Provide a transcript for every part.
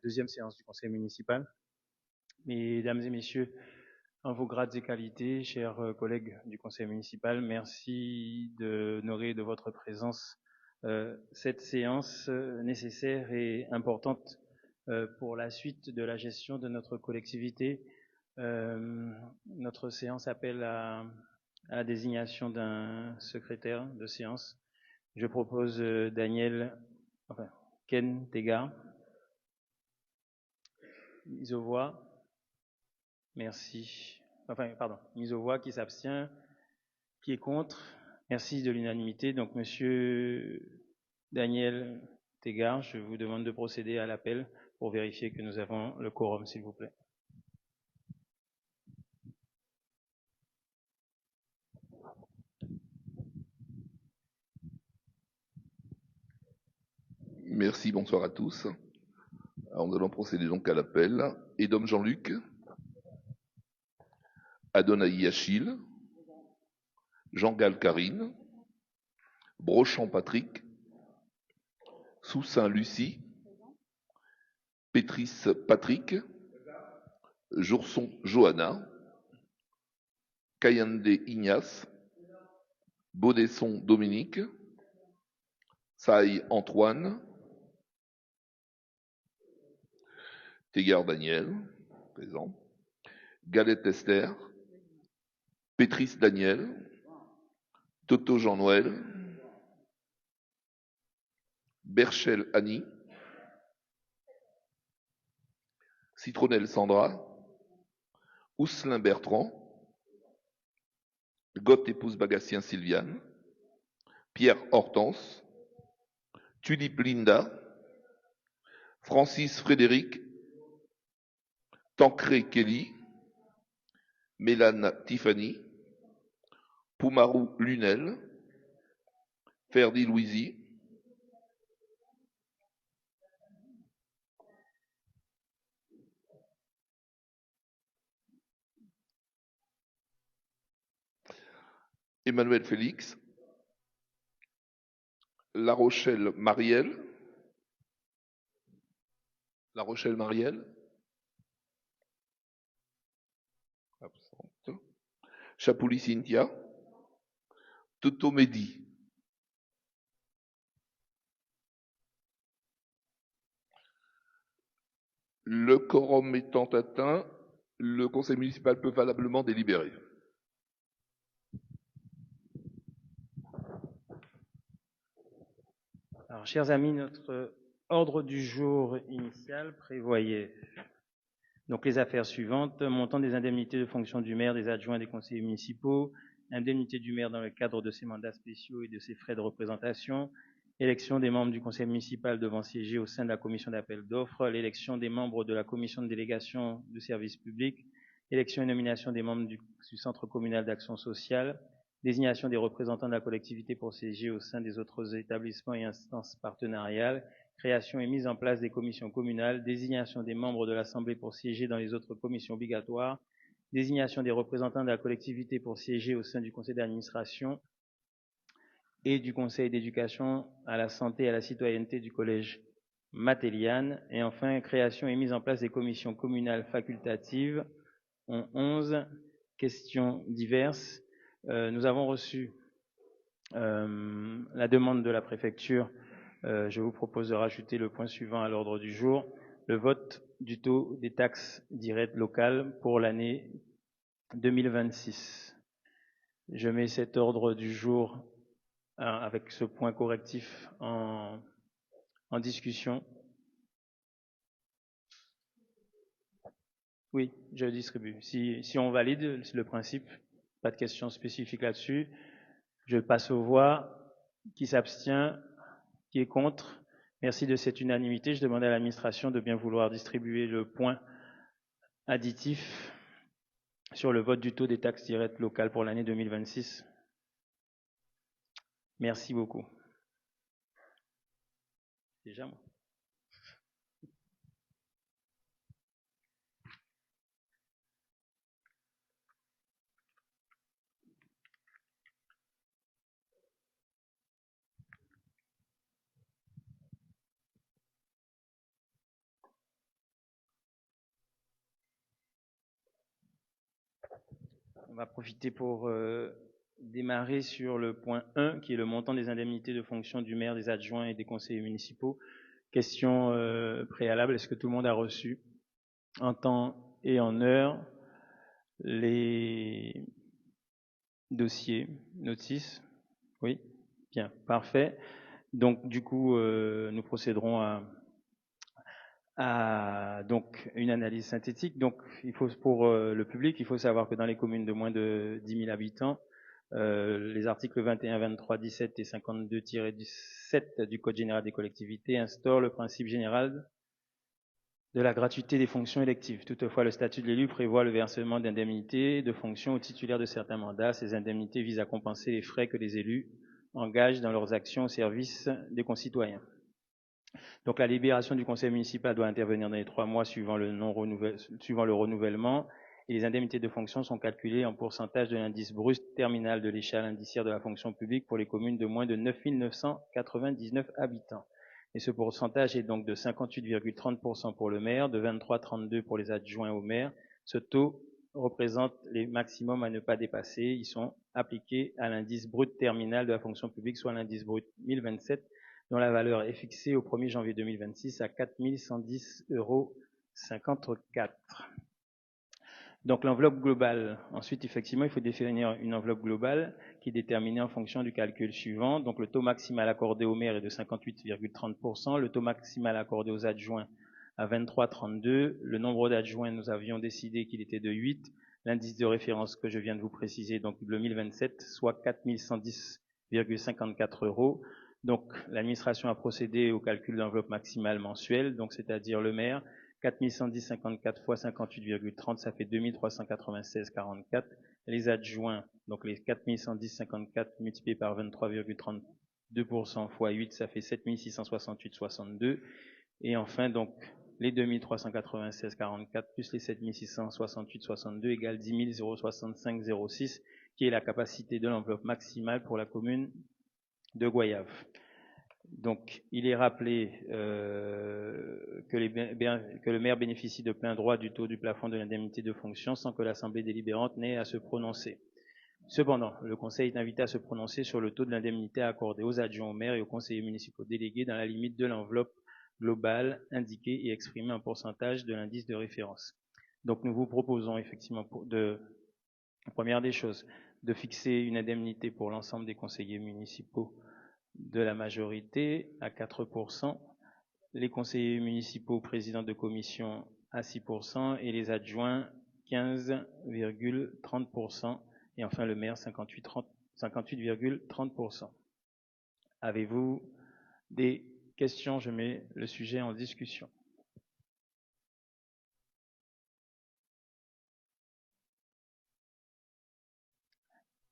deuxième séance du conseil municipal. Mesdames et messieurs, en vos grades et qualités, chers collègues du conseil municipal, merci d'honorer de votre présence cette séance nécessaire et importante pour la suite de la gestion de notre collectivité. Notre séance appelle à la désignation d'un secrétaire de séance. Je propose Ken Tega. Mise aux voix. Merci. Mise aux voix, qui s'abstient, qui est contre. Merci de l'unanimité. Donc, Monsieur Daniel Tégard, je vous demande de procéder à l'appel pour vérifier que nous avons le quorum, s'il vous plaît. Merci, bonsoir à tous. Alors, nous allons procéder donc à l'appel. Edom Jean-Luc, Adonai Achille, Jean-Gal Karine, Brochant Patrick, Soussin Lucie, Pétris Patrick, Jourson Johanna, Kayande Ignace, Baudesson Dominique, Saï Antoine, Tégard Daniel, présent, Galette Esther, Pétris Daniel, Toto Jean-Noël, Berchel Annie, Citronnelle Sandra, Ousselin Bertrand, Goth épouse Bagassien Sylviane, Pierre Hortense, Tulipe Linda, Francis Frédéric, Tancré Kelly, Mélane Tiffany, Poumarou Lunel, Ferdi Louisi, Emmanuel Félix, La Rochelle Marielle, absente, Chapouli Cynthia, Toto Mehdi. Le quorum étant atteint, le conseil municipal peut valablement délibérer. Alors, chers amis, notre ordre du jour initial prévoyait donc les affaires suivantes: montant des indemnités de fonction du maire, des adjoints, des conseillers municipaux, indemnité du maire dans le cadre de ses mandats spéciaux et de ses frais de représentation, élection des membres du conseil municipal devant siéger au sein de la commission d'appel d'offres, l'élection des membres de la commission de délégation de services publics, élection et nomination des membres du centre communal d'action sociale, désignation des représentants de la collectivité pour siéger au sein des autres établissements et instances partenariales, création et mise en place des commissions communales, désignation des membres de l'Assemblée pour siéger dans les autres commissions obligatoires, désignation des représentants de la collectivité pour siéger au sein du conseil d'administration et du conseil d'éducation à la santé et à la citoyenneté du collège Matéliane, et enfin création et mise en place des commissions communales facultatives. 11 questions diverses. Nous avons reçu la demande de la préfecture. Je vous propose de rajouter le point suivant à l'ordre du jour: le vote du taux des taxes directes locales pour l'année 2026. Je mets cet ordre du jour avec ce point correctif en discussion. Oui, je distribue. Si on valide, c'est le principe, pas de questions spécifiques là-dessus. Je passe aux voix. Qui s'abstient? Qui est contre? Merci de cette unanimité. Je demande à l'administration de bien vouloir distribuer le point additif sur le vote du taux des taxes directes locales pour l'année 2026. Merci beaucoup. Déjà moi. on va profiter pour démarrer sur le point 1, qui est le montant des indemnités de fonction du maire, des adjoints et des conseillers municipaux. Question préalable, est-ce que tout le monde a reçu en temps et en heure les dossiers, notices? Oui, bien, parfait. Donc, du coup, nous procéderons à donc une analyse synthétique. Donc, il faut pour le public, il faut savoir que dans les communes de moins de 10 000 habitants, les articles 21, 23, 17 et 52-17 du Code général des collectivités instaurent le principe général de la gratuité des fonctions électives. Toutefois, le statut de l'élu prévoit le versement d'indemnités de fonction aux titulaires de certains mandats. Ces indemnités visent à compenser les frais que les élus engagent dans leurs actions au service des concitoyens. Donc la libération du conseil municipal doit intervenir dans les 3 mois suivant le renouvellement, et les indemnités de fonction sont calculées en pourcentage de l'indice brut terminal de l'échelle indiciaire de la fonction publique pour les communes de moins de 9 999 habitants. Et ce pourcentage est donc de 58,30% pour le maire, de 23,32% pour les adjoints au maire. Ce taux représente les maximums à ne pas dépasser. Ils sont appliqués à l'indice brut terminal de la fonction publique, soit l'indice brut 1027, dont la valeur est fixée au 1er janvier 2026 à 4 110,54 €. Donc l'enveloppe globale, ensuite effectivement il faut définir une enveloppe globale qui est déterminée en fonction du calcul suivant. Donc le taux maximal accordé au maire est de 58,30%, le taux maximal accordé aux adjoints à 23,32%, le nombre d'adjoints nous avions décidé qu'il était de 8, l'indice de référence que je viens de vous préciser, donc le 1027, soit 4 110,54 €. Donc l'administration a procédé au calcul d'enveloppe maximale mensuelle, donc c'est-à-dire le maire, 4 110,54 fois 58,30, ça fait 2396,44. Les adjoints, donc les 4 110,54 multipliés par 23,32% fois 8, ça fait 7 668,62. Et enfin, donc, les 2396,44 plus les 7 668,62 égale 10 065,06, qui est la capacité de l'enveloppe maximale pour la commune de Goyave. Donc, il est rappelé que le maire bénéficie de plein droit du taux du plafond de l'indemnité de fonction sans que l'Assemblée délibérante n'ait à se prononcer. Cependant, le Conseil est invité à se prononcer sur le taux de l'indemnité accordée aux adjoints au maire et aux conseillers municipaux délégués dans la limite de l'enveloppe globale indiquée et exprimée en pourcentage de l'indice de référence. Donc, nous vous proposons effectivement, première des choses, de fixer une indemnité pour l'ensemble des conseillers municipaux de la majorité à 4%, les conseillers municipaux présidents de commission à 6% et les adjoints 15,30% et enfin le maire 58,30%. Avez-vous des questions? Je mets le sujet en discussion.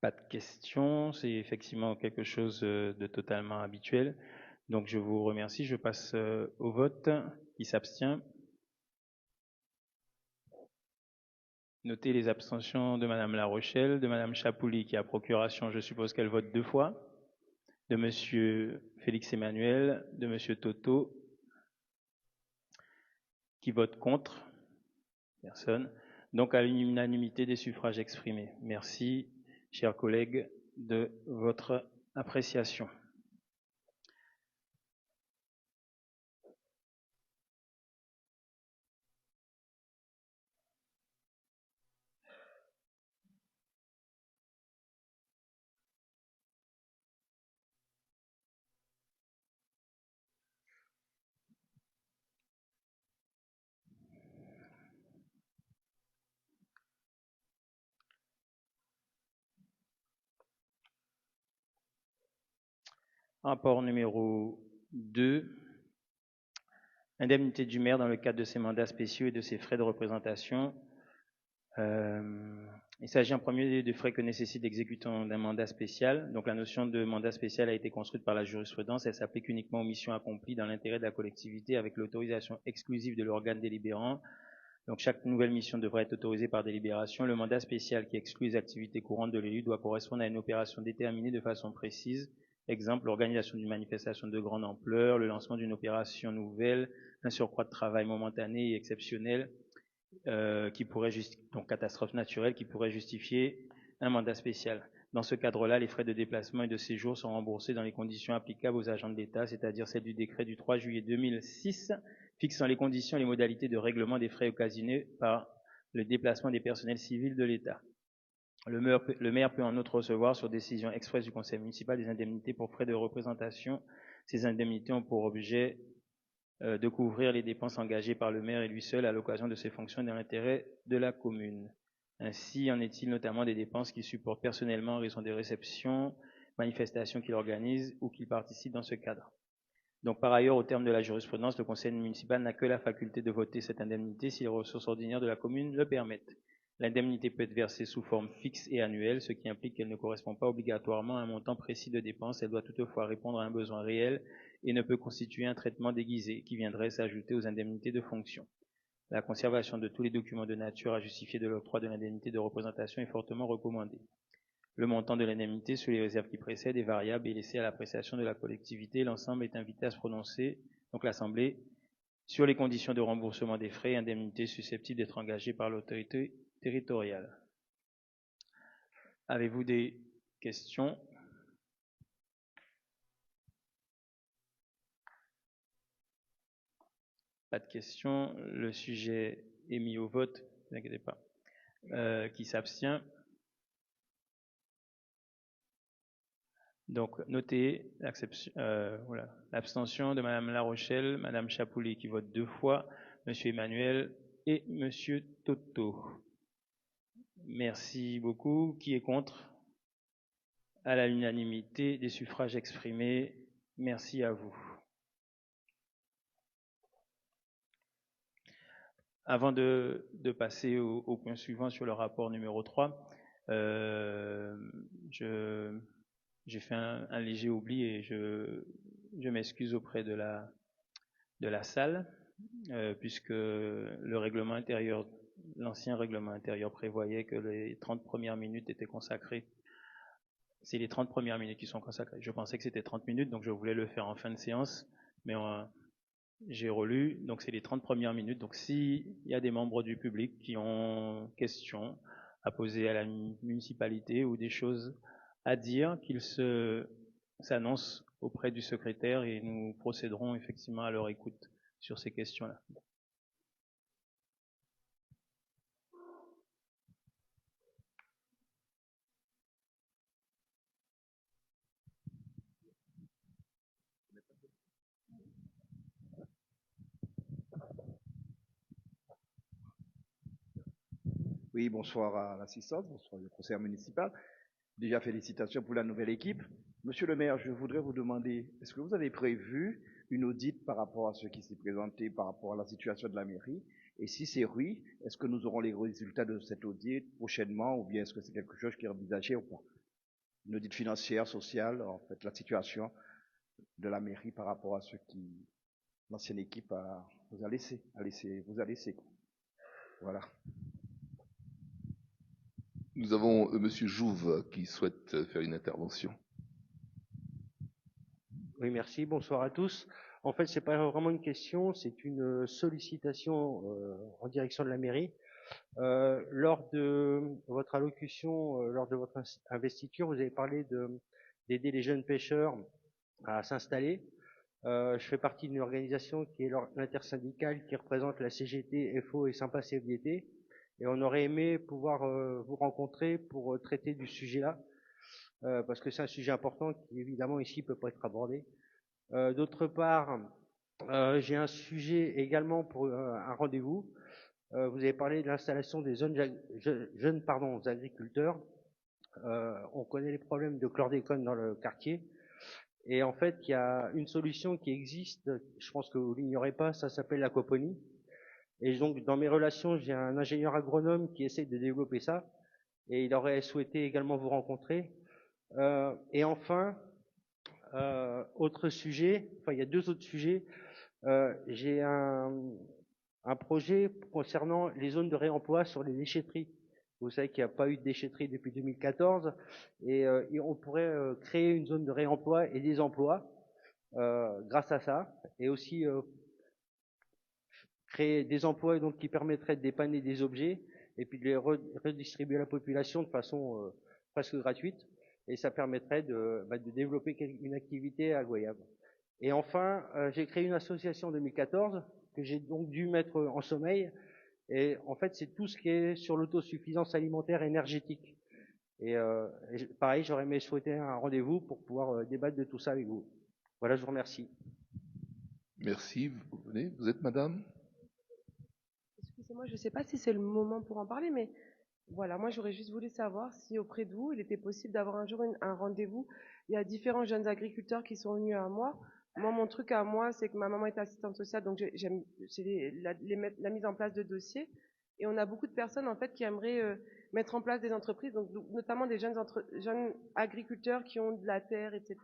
Pas de questions, c'est effectivement quelque chose de totalement habituel. Donc je vous remercie, je passe au vote. Qui s'abstient? Notez les abstentions de Madame La Rochelle, de Madame Chapouli qui a procuration, je suppose qu'elle vote 2 fois, de Monsieur Félix Emmanuel, de Monsieur Toto qui vote contre. Personne. Donc à l'unanimité des suffrages exprimés. Merci, chers collègues, de votre appréciation. Rapport numéro 2. Indemnité du maire dans le cadre de ses mandats spéciaux et de ses frais de représentation. Il s'agit en premier lieu des frais que nécessite l'exécution d'un mandat spécial. Donc la notion de mandat spécial a été construite par la jurisprudence. Elle s'applique uniquement aux missions accomplies dans l'intérêt de la collectivité avec l'autorisation exclusive de l'organe délibérant. Donc chaque nouvelle mission devrait être autorisée par délibération. Le mandat spécial qui exclut les activités courantes de l'élu doit correspondre à une opération déterminée de façon précise. Exemple, l'organisation d'une manifestation de grande ampleur, le lancement d'une opération nouvelle, un surcroît de travail momentané et exceptionnel, qui pourrait donc catastrophe naturelle, qui pourrait justifier un mandat spécial. Dans ce cadre-là, les frais de déplacement et de séjour sont remboursés dans les conditions applicables aux agents de l'État, c'est-à-dire celles du décret du 3 juillet 2006 fixant les conditions et les modalités de règlement des frais occasionnés par le déplacement des personnels civils de l'État. Le maire peut en outre recevoir, sur décision expresse du conseil municipal, des indemnités pour frais de représentation. Ces indemnités ont pour objet de couvrir les dépenses engagées par le maire et lui seul à l'occasion de ses fonctions dans l'intérêt de la commune. Ainsi en est-il notamment des dépenses qu'il supporte personnellement en raison des réceptions, manifestations qu'il organise ou qu'il participe dans ce cadre. Donc par ailleurs, au terme de la jurisprudence, le conseil municipal n'a que la faculté de voter cette indemnité si les ressources ordinaires de la commune le permettent. L'indemnité peut être versée sous forme fixe et annuelle, ce qui implique qu'elle ne correspond pas obligatoirement à un montant précis de dépenses. Elle doit toutefois répondre à un besoin réel et ne peut constituer un traitement déguisé qui viendrait s'ajouter aux indemnités de fonction. La conservation de tous les documents de nature à justifier de l'octroi de l'indemnité de représentation est fortement recommandée. Le montant de l'indemnité, sous les réserves qui précèdent, est variable et laissé à l'appréciation de la collectivité. L'ensemble est invité à se prononcer, donc l'Assemblée, sur les conditions de remboursement des frais et indemnités susceptibles d'être engagées par l'autorité territoriale. Avez-vous des questions? Pas de questions. Le sujet est mis au vote. Ne vous inquiétez pas. Qui s'abstient? Donc, notez l'abstention de Mme La Rochelle, Mme Chapoulet qui vote 2 fois, M. Emmanuel et M. Toto. Merci beaucoup. Qui est contre? À l'unanimité des suffrages exprimés. Merci à vous. Avant de passer au point suivant sur le rapport numéro 3, j'ai fait un léger oubli et je m'excuse auprès de la salle, puisque le règlement intérieur, l'ancien règlement intérieur prévoyait que les 30 premières minutes étaient consacrées. C'est les 30 premières minutes qui sont consacrées. Je pensais que c'était 30 minutes, donc je voulais le faire en fin de séance, mais j'ai relu, donc c'est les 30 premières minutes. Donc s'il y a des membres du public qui ont questions à poser à la municipalité ou des choses à dire, qu'ils s'annoncent auprès du secrétaire et nous procéderons effectivement à leur écoute sur ces questions-là. Oui, bonsoir à l'assistance, bonsoir au conseil municipal. Déjà, félicitations pour la nouvelle équipe. Monsieur le maire, je voudrais vous demander, est-ce que vous avez prévu une audite par rapport à ce qui s'est présenté, par rapport à la situation de la mairie? Et si c'est oui, est-ce que nous aurons les résultats de cette audite prochainement ou bien est-ce que c'est quelque chose qui est envisagé ou pas? Une audite financière, sociale, en fait, la situation de la mairie par rapport à ce qui l'ancienne équipe vous a laissé. Voilà. Nous avons Monsieur Jouve qui souhaite faire une intervention. Oui, merci. Bonsoir à tous. En fait, c'est pas vraiment une question, c'est une sollicitation en direction de la mairie. Lors de votre allocution, lors de votre investiture, vous avez parlé d'aider les jeunes pêcheurs à s'installer. Je fais partie d'une organisation qui est l'intersyndicale qui représente la CGT, FO et Sympa CFDT. Et on aurait aimé pouvoir vous rencontrer pour traiter du sujet-là, parce que c'est un sujet important qui évidemment ici peut pas être abordé. D'autre part, j'ai un sujet également pour un rendez-vous. Vous avez parlé de l'installation des jeunes agriculteurs. On connaît les problèmes de chlordécone dans le quartier. Et en fait, il y a une solution qui existe, je pense que vous l'ignorez pas, ça s'appelle l'aquaponie. Et donc, dans mes relations, j'ai un ingénieur agronome qui essaie de développer ça. Et il aurait souhaité également vous rencontrer. Et enfin, autre sujet, enfin il y a 2 autres sujets. J'ai un projet concernant les zones de réemploi sur les déchetteries. Vous savez qu'il n'y a pas eu de déchetterie depuis 2014 et on pourrait créer une zone de réemploi et des emplois grâce à ça, et aussi créer des emplois donc qui permettraient de dépanner des objets et puis de les redistribuer à la population de façon presque gratuite, et ça permettrait de développer une activité à Goyave. Et enfin, j'ai créé une association en 2014 que j'ai donc dû mettre en sommeil, et en fait c'est tout ce qui est sur l'autosuffisance alimentaire énergétique. Et pareil, j'aurais aimé souhaiter un rendez-vous pour pouvoir débattre de tout ça avec vous. Voilà, je vous remercie. Merci. Vous venez, vous êtes madame? Excusez-moi, je ne sais pas si c'est le moment pour en parler, mais voilà, moi j'aurais juste voulu savoir si auprès de vous, il était possible d'avoir un jour un rendez-vous. Il y a différents jeunes agriculteurs qui sont venus à moi. Moi, mon truc à moi, c'est que ma maman est assistante sociale, donc j'aime la mise en place de dossiers. Et on a beaucoup de personnes en fait qui aimeraient mettre en place des entreprises, donc notamment des jeunes agriculteurs qui ont de la terre, etc.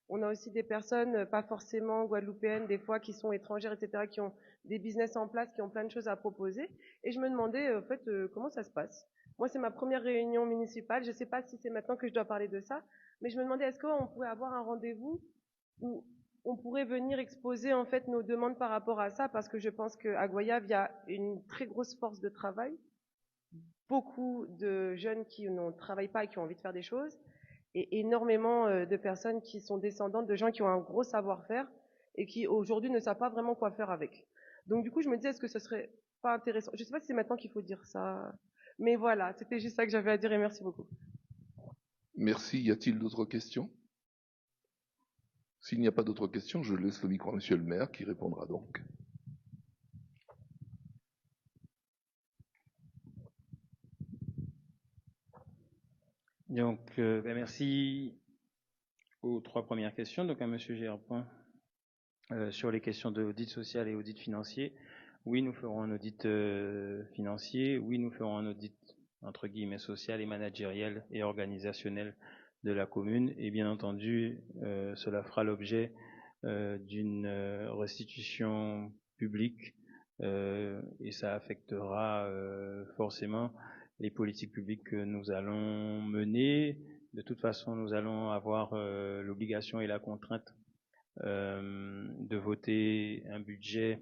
On a aussi des personnes, pas forcément guadeloupéennes, des fois qui sont étrangères, etc., qui ont des business en place, qui ont plein de choses à proposer. Et je me demandais, en fait, comment ça se passe. Moi, c'est ma première réunion municipale. Je ne sais pas si c'est maintenant que je dois parler de ça, mais je me demandais, est-ce qu'on pourrait avoir un rendez-vous où on pourrait venir exposer en fait nos demandes par rapport à ça, parce que je pense qu'à Goyave, il y a une très grosse force de travail, beaucoup de jeunes qui ne travaillent pas et qui ont envie de faire des choses, et énormément de personnes qui sont descendantes de gens qui ont un gros savoir-faire et qui aujourd'hui ne savent pas vraiment quoi faire avec. Donc du coup, je me disais, est-ce que ce serait pas intéressant? Je ne sais pas si c'est maintenant qu'il faut dire ça, mais voilà, c'était juste ça que j'avais à dire et merci beaucoup. Merci. Y a-t-il d'autres questions? S'il n'y a pas d'autres questions, je laisse le micro à monsieur le maire qui répondra donc. Donc, merci aux 3 premières questions. Donc, à monsieur Gerpin, sur les questions d'audit social et audit financier. Oui, nous ferons un audit financier. Oui, nous ferons un audit, entre guillemets, social et managériel et organisationnel de la commune. Et bien entendu, cela fera l'objet d'une restitution publique et ça affectera forcément les politiques publiques que nous allons mener. De toute façon, nous allons avoir l'obligation et la contrainte de voter un budget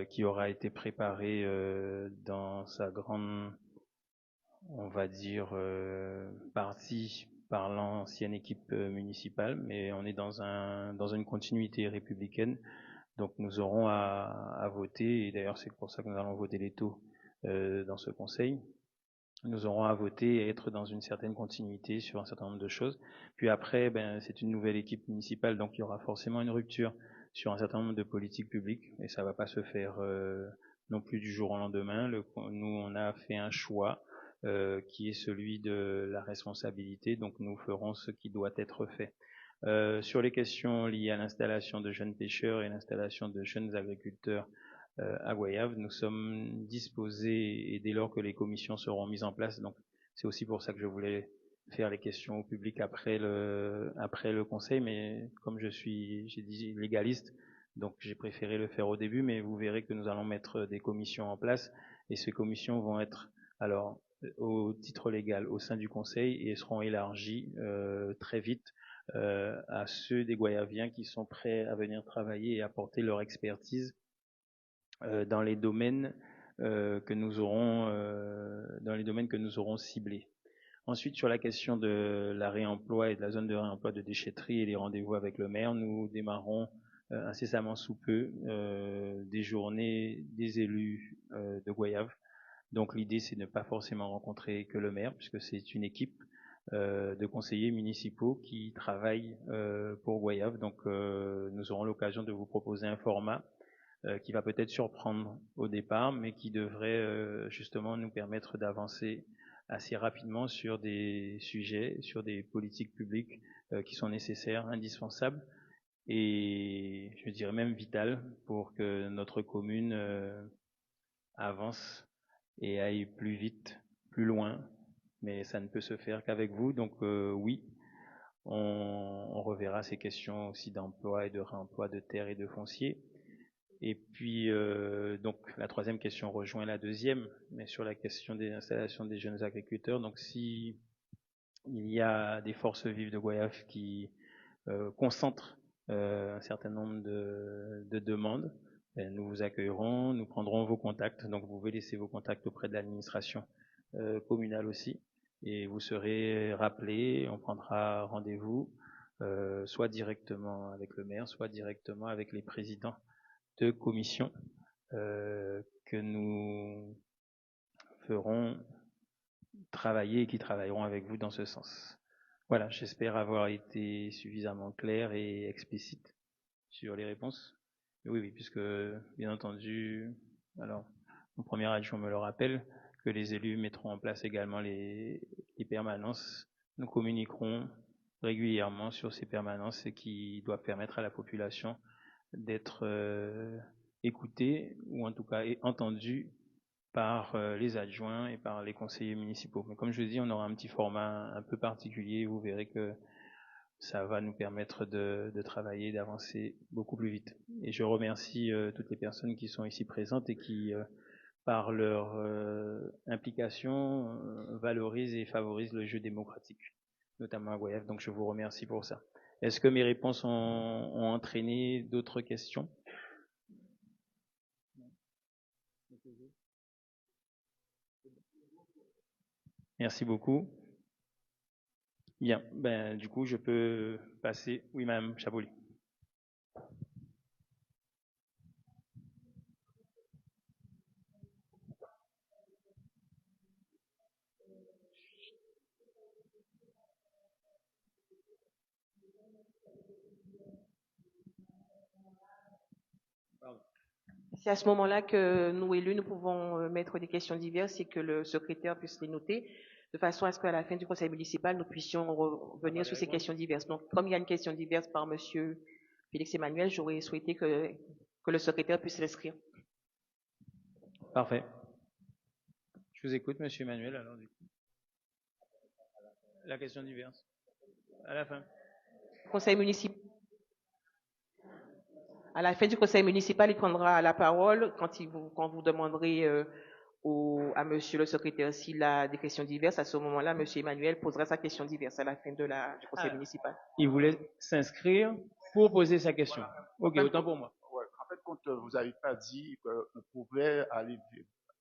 qui aura été préparé dans sa grande, on va dire, partie par l'ancienne équipe municipale, mais on est dans une continuité républicaine, donc nous aurons à voter, et d'ailleurs c'est pour ça que nous allons voter les taux dans ce conseil. Nous aurons à voter et être dans une certaine continuité sur un certain nombre de choses. Puis après, c'est une nouvelle équipe municipale, donc il y aura forcément une rupture sur un certain nombre de politiques publiques, et ça va pas se faire non plus du jour au lendemain. Nous, on a fait un choix qui est celui de la responsabilité, donc nous ferons ce qui doit être fait. Sur les questions liées à l'installation de jeunes pêcheurs et l'installation de jeunes agriculteurs à Goyave, nous sommes disposés, et dès lors que les commissions seront mises en place, donc c'est aussi pour ça que je voulais faire les questions au public après le conseil, mais comme j'ai dit légaliste, donc j'ai préféré le faire au début, mais vous verrez que nous allons mettre des commissions en place, et ces commissions vont être alors au titre légal au sein du conseil et seront élargies très vite à ceux des Goyaviens qui sont prêts à venir travailler et apporter leur expertise dans les domaines que nous aurons ciblés. Ensuite, sur la question de la réemploi et de la zone de réemploi de déchetterie et les rendez-vous avec le maire, nous démarrons incessamment sous peu des journées des élus de Goyave. Donc l'idée, c'est de ne pas forcément rencontrer que le maire, puisque c'est une équipe de conseillers municipaux qui travaillent pour Goyave. Donc nous aurons l'occasion de vous proposer un format qui va peut-être surprendre au départ, mais qui devrait justement nous permettre d'avancer assez rapidement sur des sujets, sur des politiques publiques qui sont nécessaires, indispensables, et je dirais même vitales pour que notre commune avance et aille plus vite, plus loin, mais ça ne peut se faire qu'avec vous. Donc oui, on reverra ces questions aussi d'emploi et de réemploi de terres et de foncier. Et puis, donc, la troisième question rejoint la deuxième, mais sur la question des installations des jeunes agriculteurs. Donc, si il y a des forces vives de Goyave qui concentrent un certain nombre de demandes, nous vous accueillerons, nous prendrons vos contacts. Donc vous pouvez laisser vos contacts auprès de l'administration communale aussi. Et vous serez rappelé, on prendra rendez-vous, soit directement avec le maire, soit directement avec les présidents de commission que nous ferons travailler et qui travailleront avec vous dans ce sens. Voilà, j'espère avoir été suffisamment clair et explicite sur les réponses. Oui, puisque, bien entendu, alors, mon premier adjoint me le rappelle, que les élus mettront en place également les permanences. Nous communiquerons régulièrement sur ces permanences qui doivent permettre à la population d'être écoutée, ou en tout cas entendue par les adjoints et par les conseillers municipaux. Mais comme je vous dis, on aura un petit format un peu particulier, vous verrez que ça va nous permettre de travailler, d'avancer beaucoup plus vite. Et je remercie toutes les personnes qui sont ici présentes et qui, par leur implication, valorisent et favorisent le jeu démocratique, notamment à Goyave. Donc je vous remercie pour ça. Est-ce que mes réponses ont entraîné d'autres questions ? Merci beaucoup. Bien, du coup, je peux passer. Oui, Madame Chaboli. C'est à ce moment-là que nous, élus, nous pouvons mettre des questions diverses et que le secrétaire puisse les noter, de façon à ce qu'à la fin du conseil municipal, nous puissions revenir sur ces questions diverses. Donc, comme il y a une question diverse par monsieur Félix Emmanuel, j'aurais souhaité que le secrétaire puisse l'inscrire. Parfait. Je vous écoute, monsieur Emmanuel, alors du coup. La question diverse. À la fin. Conseil municipal. À la fin du conseil municipal, il prendra la parole quand vous demanderez à monsieur le secrétaire s'il a des questions diverses. À ce moment-là, monsieur Emmanuel posera sa question diverse à la fin du conseil municipal. Il voulait s'inscrire pour poser sa question. Ok, autant pour moi. Ouais, en fait, quand vous n'avez pas dit qu'on pouvait aller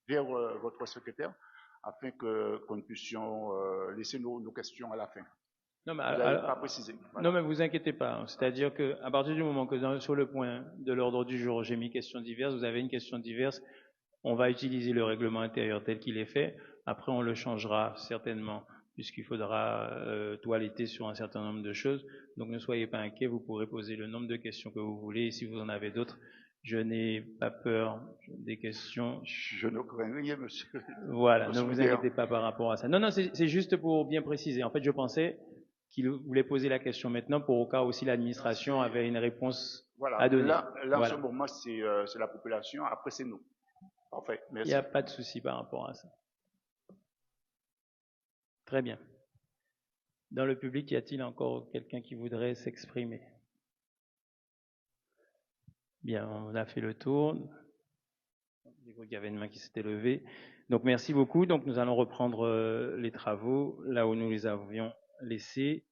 vers votre secrétaire afin que nous puissions laisser nos questions à la fin. Non, mais vous n'avez pas précisé. Voilà. Non, mais vous inquiétez pas. C'est-à-dire que à partir du moment que sur le point de l'ordre du jour, j'ai mis questions diverses, vous avez une question diverse, on va utiliser le règlement intérieur tel qu'il est fait. Après, on le changera certainement, puisqu'il faudra toiletter sur un certain nombre de choses. Donc, ne soyez pas inquiets, vous pourrez poser le nombre de questions que vous voulez. Et si vous en avez d'autres, je n'ai pas peur des questions. Je ne crains rien, monsieur. Voilà, ne vous inquiétez pas par rapport à ça. Non, c'est juste pour bien préciser. En fait, je pensais qu'il voulait poser la question maintenant pour au cas où aussi l'administration avait une réponse à donner. Là en ce moment, c'est la population. Après, c'est nous. Parfait, merci. Il n'y a pas de souci par rapport à ça. Très bien. Dans le public, y a-t-il encore quelqu'un qui voudrait s'exprimer? Bien, on a fait le tour. J'ai cru qu'il y avait une main qui s'était levée. Donc, merci beaucoup. Donc, nous allons reprendre les travaux là où nous les avions laissés.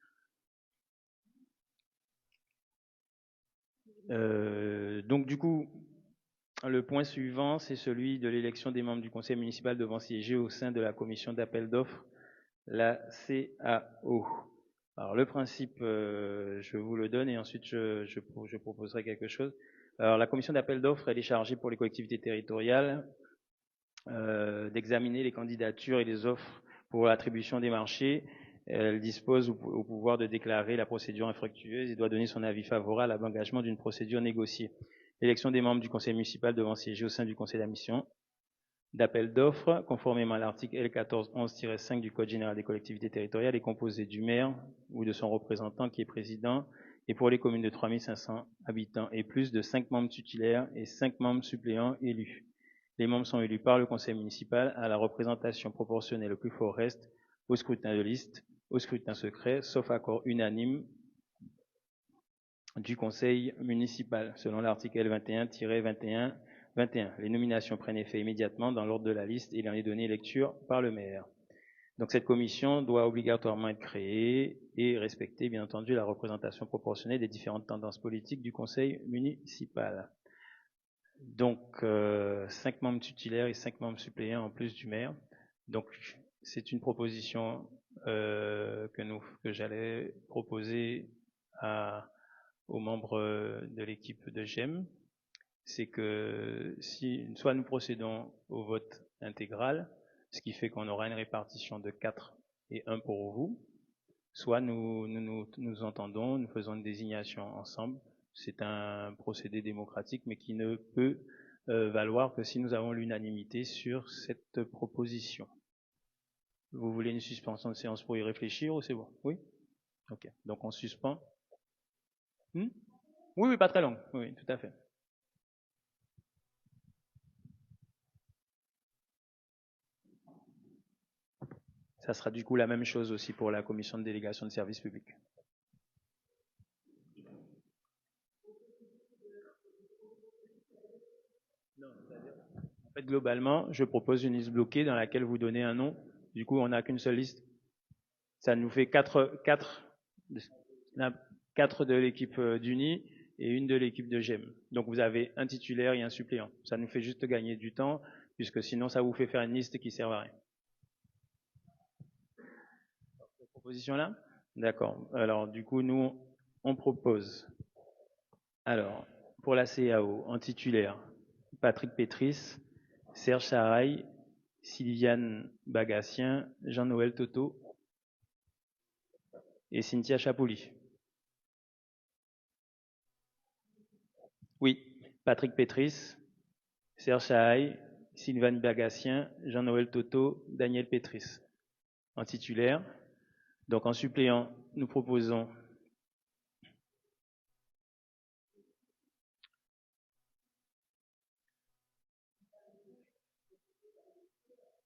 Donc, du coup, le point suivant, c'est celui de l'élection des membres du conseil municipal devant siéger au sein de la commission d'appel d'offres, la CAO. Alors, le principe, je vous le donne et ensuite je proposerai quelque chose. Alors, la commission d'appel d'offres, elle est chargée pour les collectivités territoriales d'examiner les candidatures et les offres pour l'attribution des marchés. Elle dispose au pouvoir de déclarer la procédure infructueuse et doit donner son avis favorable à l'engagement d'une procédure négociée. L'élection des membres du conseil municipal devant siéger au sein du conseil d'admission d'appel d'offres, conformément à l'article L1411-5 du Code général des collectivités territoriales, est composée du maire ou de son représentant qui est président, et pour les communes de 3500 habitants et plus, de 5 membres titulaires et 5 membres suppléants élus. Les membres sont élus par le conseil municipal à la représentation proportionnelle au plus fort reste, au scrutin de liste, au scrutin secret, sauf accord unanime du conseil municipal, selon l'article L21-21-21. Les nominations prennent effet immédiatement dans l'ordre de la liste et il en est donné lecture par le maire. Donc cette commission doit obligatoirement être créée et respecter, bien entendu, la représentation proportionnelle des différentes tendances politiques du conseil municipal. Donc, 5 membres titulaires et 5 membres suppléants en plus du maire. Donc, c'est une proposition que j'allais proposer aux membres de l'équipe de GEM. C'est que soit nous procédons au vote intégral, ce qui fait qu'on aura une répartition de 4 et 1 pour vous, soit nous entendons, nous faisons une désignation ensemble. C'est un procédé démocratique, mais qui ne peut valoir que si nous avons l'unanimité sur cette proposition. Vous voulez une suspension de séance pour y réfléchir ou c'est bon? Oui? Ok. Donc on suspend. Oui, pas très long. Oui, tout à fait. Ça sera du coup la même chose aussi pour la commission de délégation de services publics. En fait, globalement, je propose une liste bloquée dans laquelle vous donnez un nom. Du coup, on n'a qu'une seule liste. Ça nous fait 4 de l'équipe d'Uni et une de l'équipe de GEM. Donc vous avez un titulaire et un suppléant. Ça nous fait juste gagner du temps, puisque sinon ça vous fait faire une liste qui ne sert à rien. Cette proposition-là? D'accord. Alors du coup, nous, on propose. Alors, pour la CAO, en titulaire, Patrick Pétris, Serge Charaille, Sylviane Bagassien, Jean-Noël Toto et Cynthia Chapouli. Oui, Patrick Pétris, Serge Charaille, Sylviane Bagassien, Jean-Noël Toto, Daniel Pétris. En titulaire. Donc en suppléant, nous proposons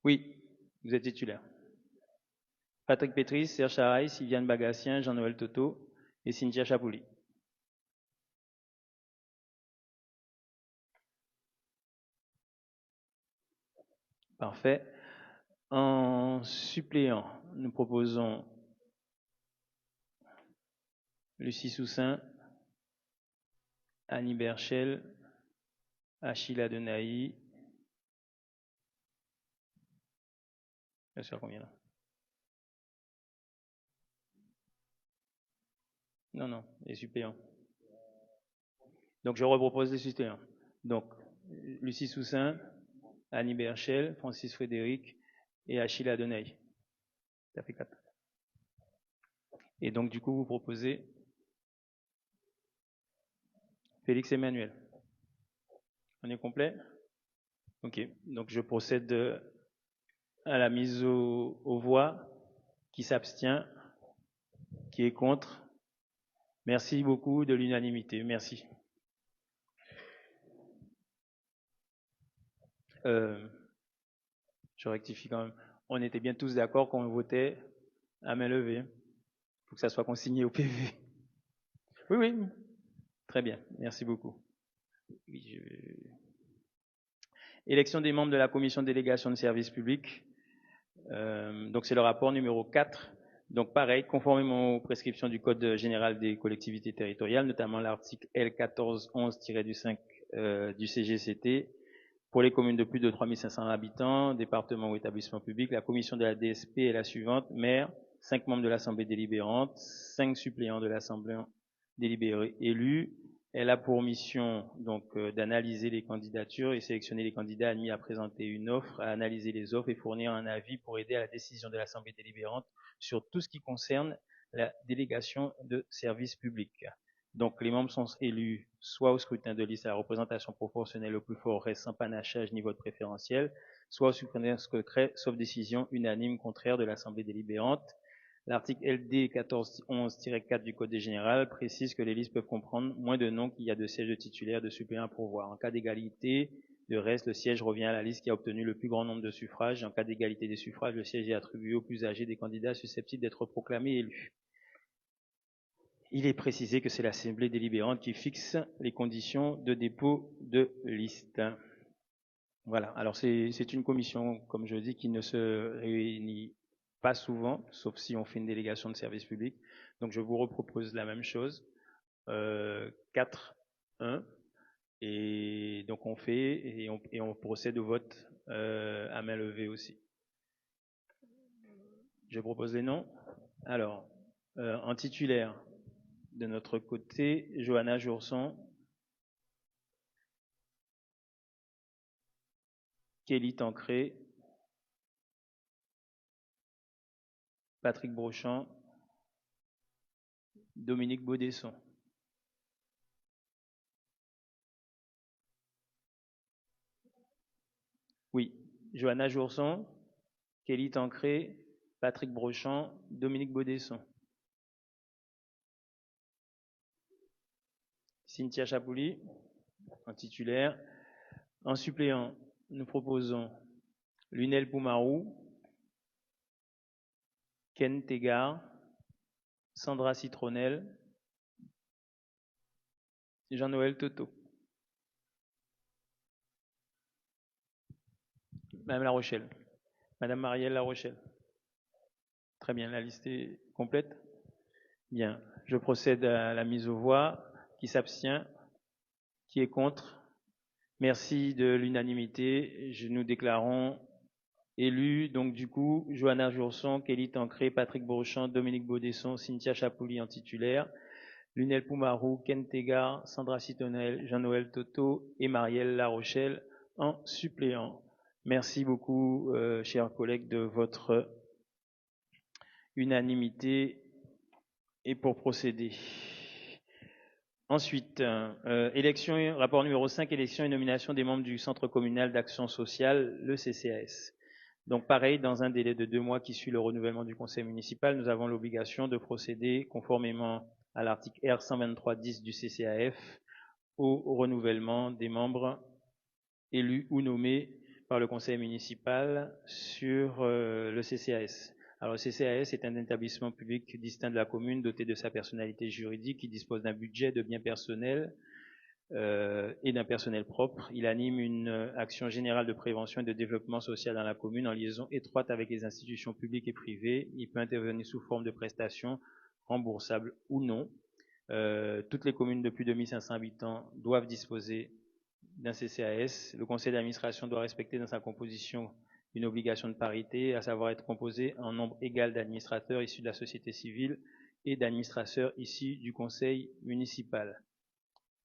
oui, vous êtes titulaire. Patrick Pétris, Serge Charaille, Sylviane Bagassien, Jean-Noël Toto et Cynthia Chapouli. Parfait. En suppléant, nous proposons Lucie Soussin, Annie Berchel, Achille Adenaï. Je sais combien là? Non, les suppléants. Donc je repropose les suppléants. Donc Lucie Soussin, Annie Berchel, Francis Frédéric et Achille Adenaï. Ça fait 4. Et donc du coup vous proposez Félix Emmanuel. On est complet? Ok, donc je procède à la mise aux voix. Qui s'abstient? Qui est contre? Merci beaucoup de l'unanimité. Merci. Je rectifie quand même. On était bien tous d'accord quand on votait à main levée. Il faut que ça soit consigné au PV. Oui. Très bien. Merci beaucoup. Élection des membres de la commission de délégation de services publics. Donc c'est le rapport numéro 4. Donc pareil, conformément aux prescriptions du Code général des collectivités territoriales, notamment l'article L1411-5 du CGCT, pour les communes de plus de 3500 habitants, départements ou établissements publics, la commission de la DSP est la suivante: maire, 5 membres de l'Assemblée délibérante, 5 suppléants de l'Assemblée délibérée élus. Elle a pour mission donc d'analyser les candidatures et sélectionner les candidats admis à présenter une offre, à analyser les offres et fournir un avis pour aider à la décision de l'Assemblée délibérante sur tout ce qui concerne la délégation de services publics. Donc les membres sont élus soit au scrutin de liste à la représentation proportionnelle au plus fort reste sans panachage ni vote préférentiel, soit au scrutin secret sauf décision unanime contraire de l'Assemblée délibérante. L'article LD 1411-4 du Code général précise que les listes peuvent comprendre moins de noms qu'il y a de sièges de titulaires de suppléants à pourvoir. En cas d'égalité, de reste, le siège revient à la liste qui a obtenu le plus grand nombre de suffrages. En cas d'égalité des suffrages, le siège est attribué au plus âgé des candidats susceptibles d'être proclamés élus. Il est précisé que c'est l'Assemblée délibérante qui fixe les conditions de dépôt de liste. Voilà, alors c'est une commission, comme je dis, qui ne se réunit pas souvent, sauf si on fait une délégation de service public. Donc je vous repropose la même chose. 4-1. Et donc on fait et on procède au vote à main levée aussi. Je propose les noms. Alors, en titulaire, de notre côté, Johanna Jourson, Kelly Tancré, Patrick Brochant, Dominique Baudesson. Oui, Johanna Jourson, Kelly Tancré, Patrick Brochant, Dominique Baudesson. Cynthia Chapouli, en titulaire. En suppléant, nous proposons Lunel Poumarou, Ken Tegar, Sandra Citronel, Jean-Noël Toto. Madame La Rochelle. Madame Marielle La Rochelle. Très bien, la liste est complète. Bien, je procède à la mise aux voix. Qui s'abstient? Qui est contre? Merci de l'unanimité. Nous déclarons élus, donc du coup, Johanna Jourson, Kelly Tancré, Patrick Brochant, Dominique Baudesson, Cynthia Chapouli en titulaire, Lunel Poumarou, Ken Tegar, Sandra Citronel, Jean-Noël Toto et Marielle La Rochelle en suppléant. Merci beaucoup, chers collègues, de votre unanimité et pour procéder. Ensuite, rapport numéro 5, élection et nomination des membres du Centre communal d'action sociale, le CCAS. Donc pareil, dans un délai de 2 mois qui suit le renouvellement du conseil municipal, nous avons l'obligation de procéder conformément à l'article R 123-10 du CCAF au renouvellement des membres élus ou nommés par le conseil municipal sur le CCAS. Alors, le CCAS est un établissement public distinct de la commune, doté de sa personnalité juridique, qui dispose d'un budget, de biens personnels et d'un personnel propre. Il anime une action générale de prévention et de développement social dans la commune en liaison étroite avec les institutions publiques et privées. Il peut intervenir sous forme de prestations remboursables ou non. Toutes les communes de plus de 1500 habitants doivent disposer d'un CCAS. Le conseil d'administration doit respecter dans sa composition une obligation de parité, à savoir être composé en nombre égal d'administrateurs issus de la société civile et d'administrateurs issus du conseil municipal.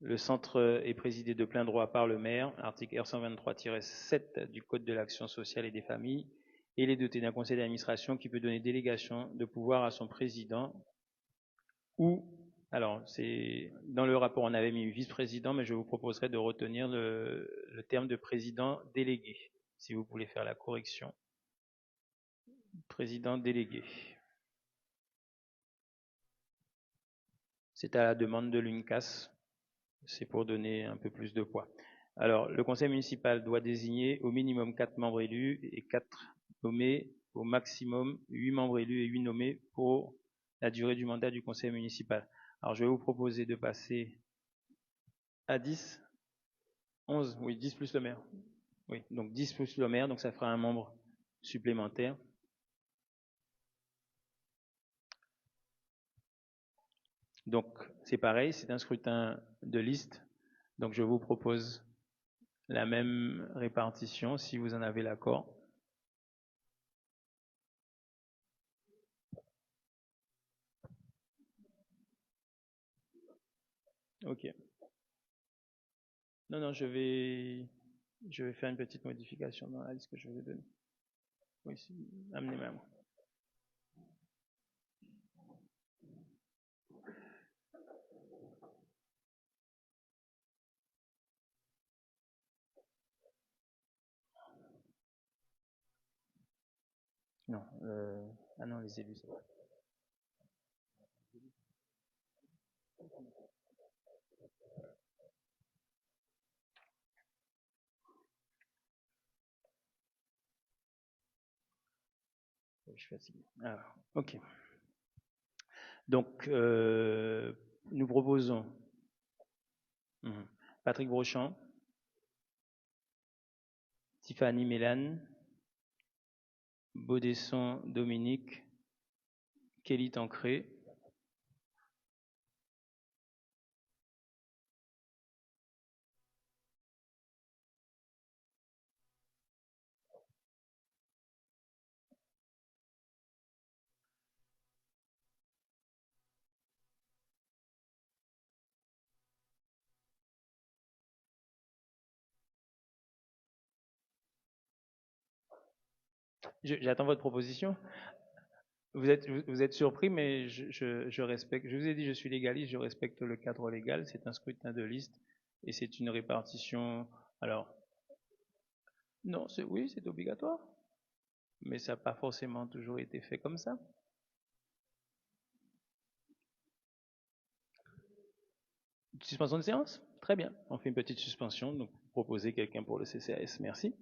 Le centre est présidé de plein droit par le maire, article R123-7 du Code de l'action sociale et des familles, et il est doté d'un conseil d'administration qui peut donner délégation de pouvoir à son président ou, alors dans le rapport on avait mis vice-président, mais je vous proposerai de retenir le terme de président délégué. Si vous voulez faire la correction. Président délégué. C'est à la demande de l'UNCAS. C'est pour donner un peu plus de poids. Alors, le conseil municipal doit désigner au minimum 4 membres élus et 4 nommés, au maximum 8 membres élus et 8 nommés pour la durée du mandat du conseil municipal. Alors, je vais vous proposer de passer à 10, 11, oui, 10 plus le maire. Oui, donc 10 plus le maire, donc ça fera un membre supplémentaire. Donc c'est pareil, c'est un scrutin de liste. Donc je vous propose la même répartition si vous en avez l'accord. Ok. Non, je vais faire une petite modification dans la liste que je vais donner. Oui, amenez ma main. Non, ah non, les élus, ça va. Je suis fatigué. Alors, ok. Donc, nous proposons Patrick Brochant, Tiffany Mélane, Baudesson Dominique, Kelly Tancré, J'attends votre proposition. Vous êtes surpris, mais je respecte. Je vous ai dit, je suis légaliste, je respecte le cadre légal. C'est un scrutin de liste et c'est une répartition. Alors, non, oui, c'est obligatoire, mais ça n'a pas forcément toujours été fait comme ça. Suspension de séance? Très bien. On fait une petite suspension. Donc, proposez quelqu'un pour le CCAS. Merci.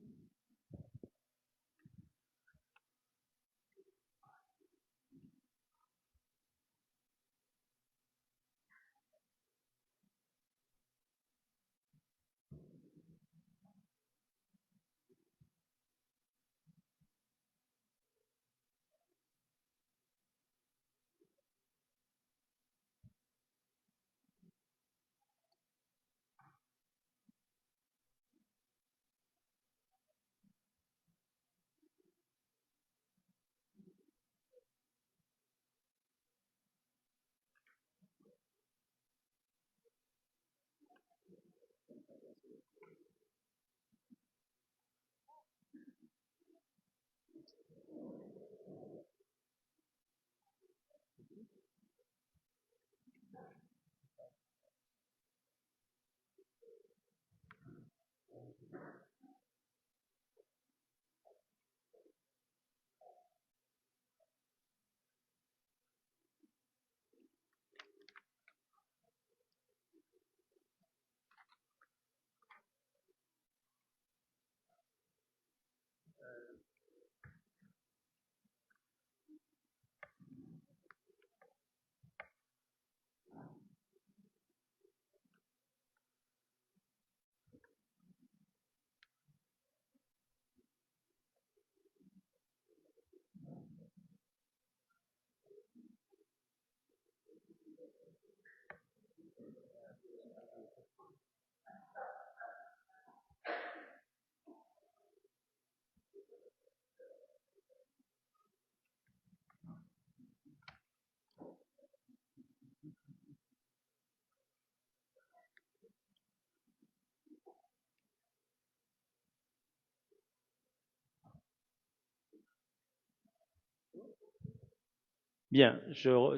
Bien,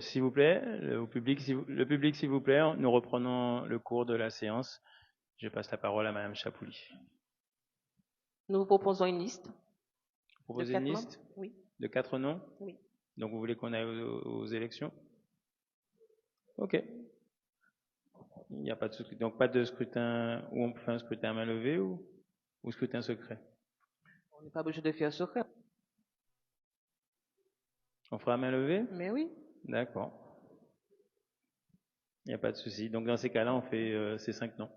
s'il vous plaît, le public, s'il vous plaît, nous reprenons le cours de la séance. Je passe la parole à Madame Chapouli. Nous vous proposons une liste. Vous proposez une liste Oui. de 4 noms? Oui. Donc vous voulez qu'on aille aux élections? Ok. Il n'y a pas de scrutin. Donc pas de scrutin où on fait un scrutin à main levée ou scrutin secret? On n'est pas obligé de faire secret. On fera à main levée? Mais oui. D'accord. Il n'y a pas de souci. Donc dans ces cas-là, on fait ces 5 noms.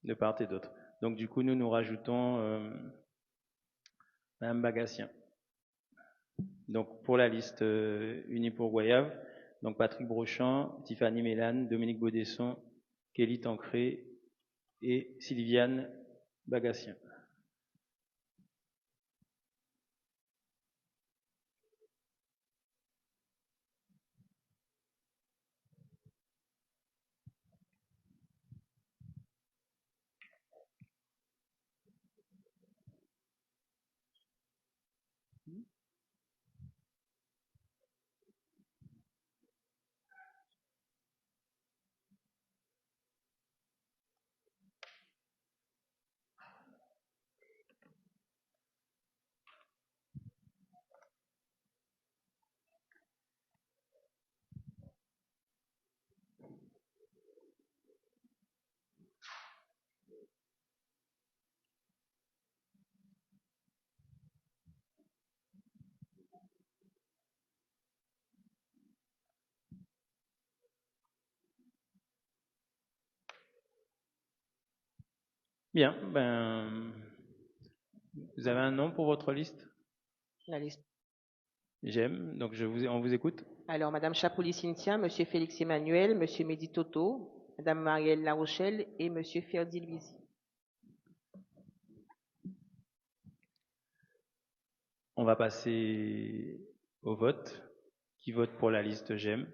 De part et d'autre. Donc du coup, nous rajoutons Madame Bagassien. Donc pour la liste unie pour Goyave, donc Patrick Brochant, Tiffany Mélane, Dominique Baudesson, Kelly Tancré et Sylviane Bagassien. Bien, vous avez un nom pour votre liste? La liste. J'aime, donc on vous écoute. Alors, Madame Chapouli Cynthia, Monsieur Félix Emmanuel, Monsieur Mehdi Toto, Madame Marielle Larochelle et Monsieur Ferdi Luizy. On va passer au vote. Qui vote pour la liste j'aime?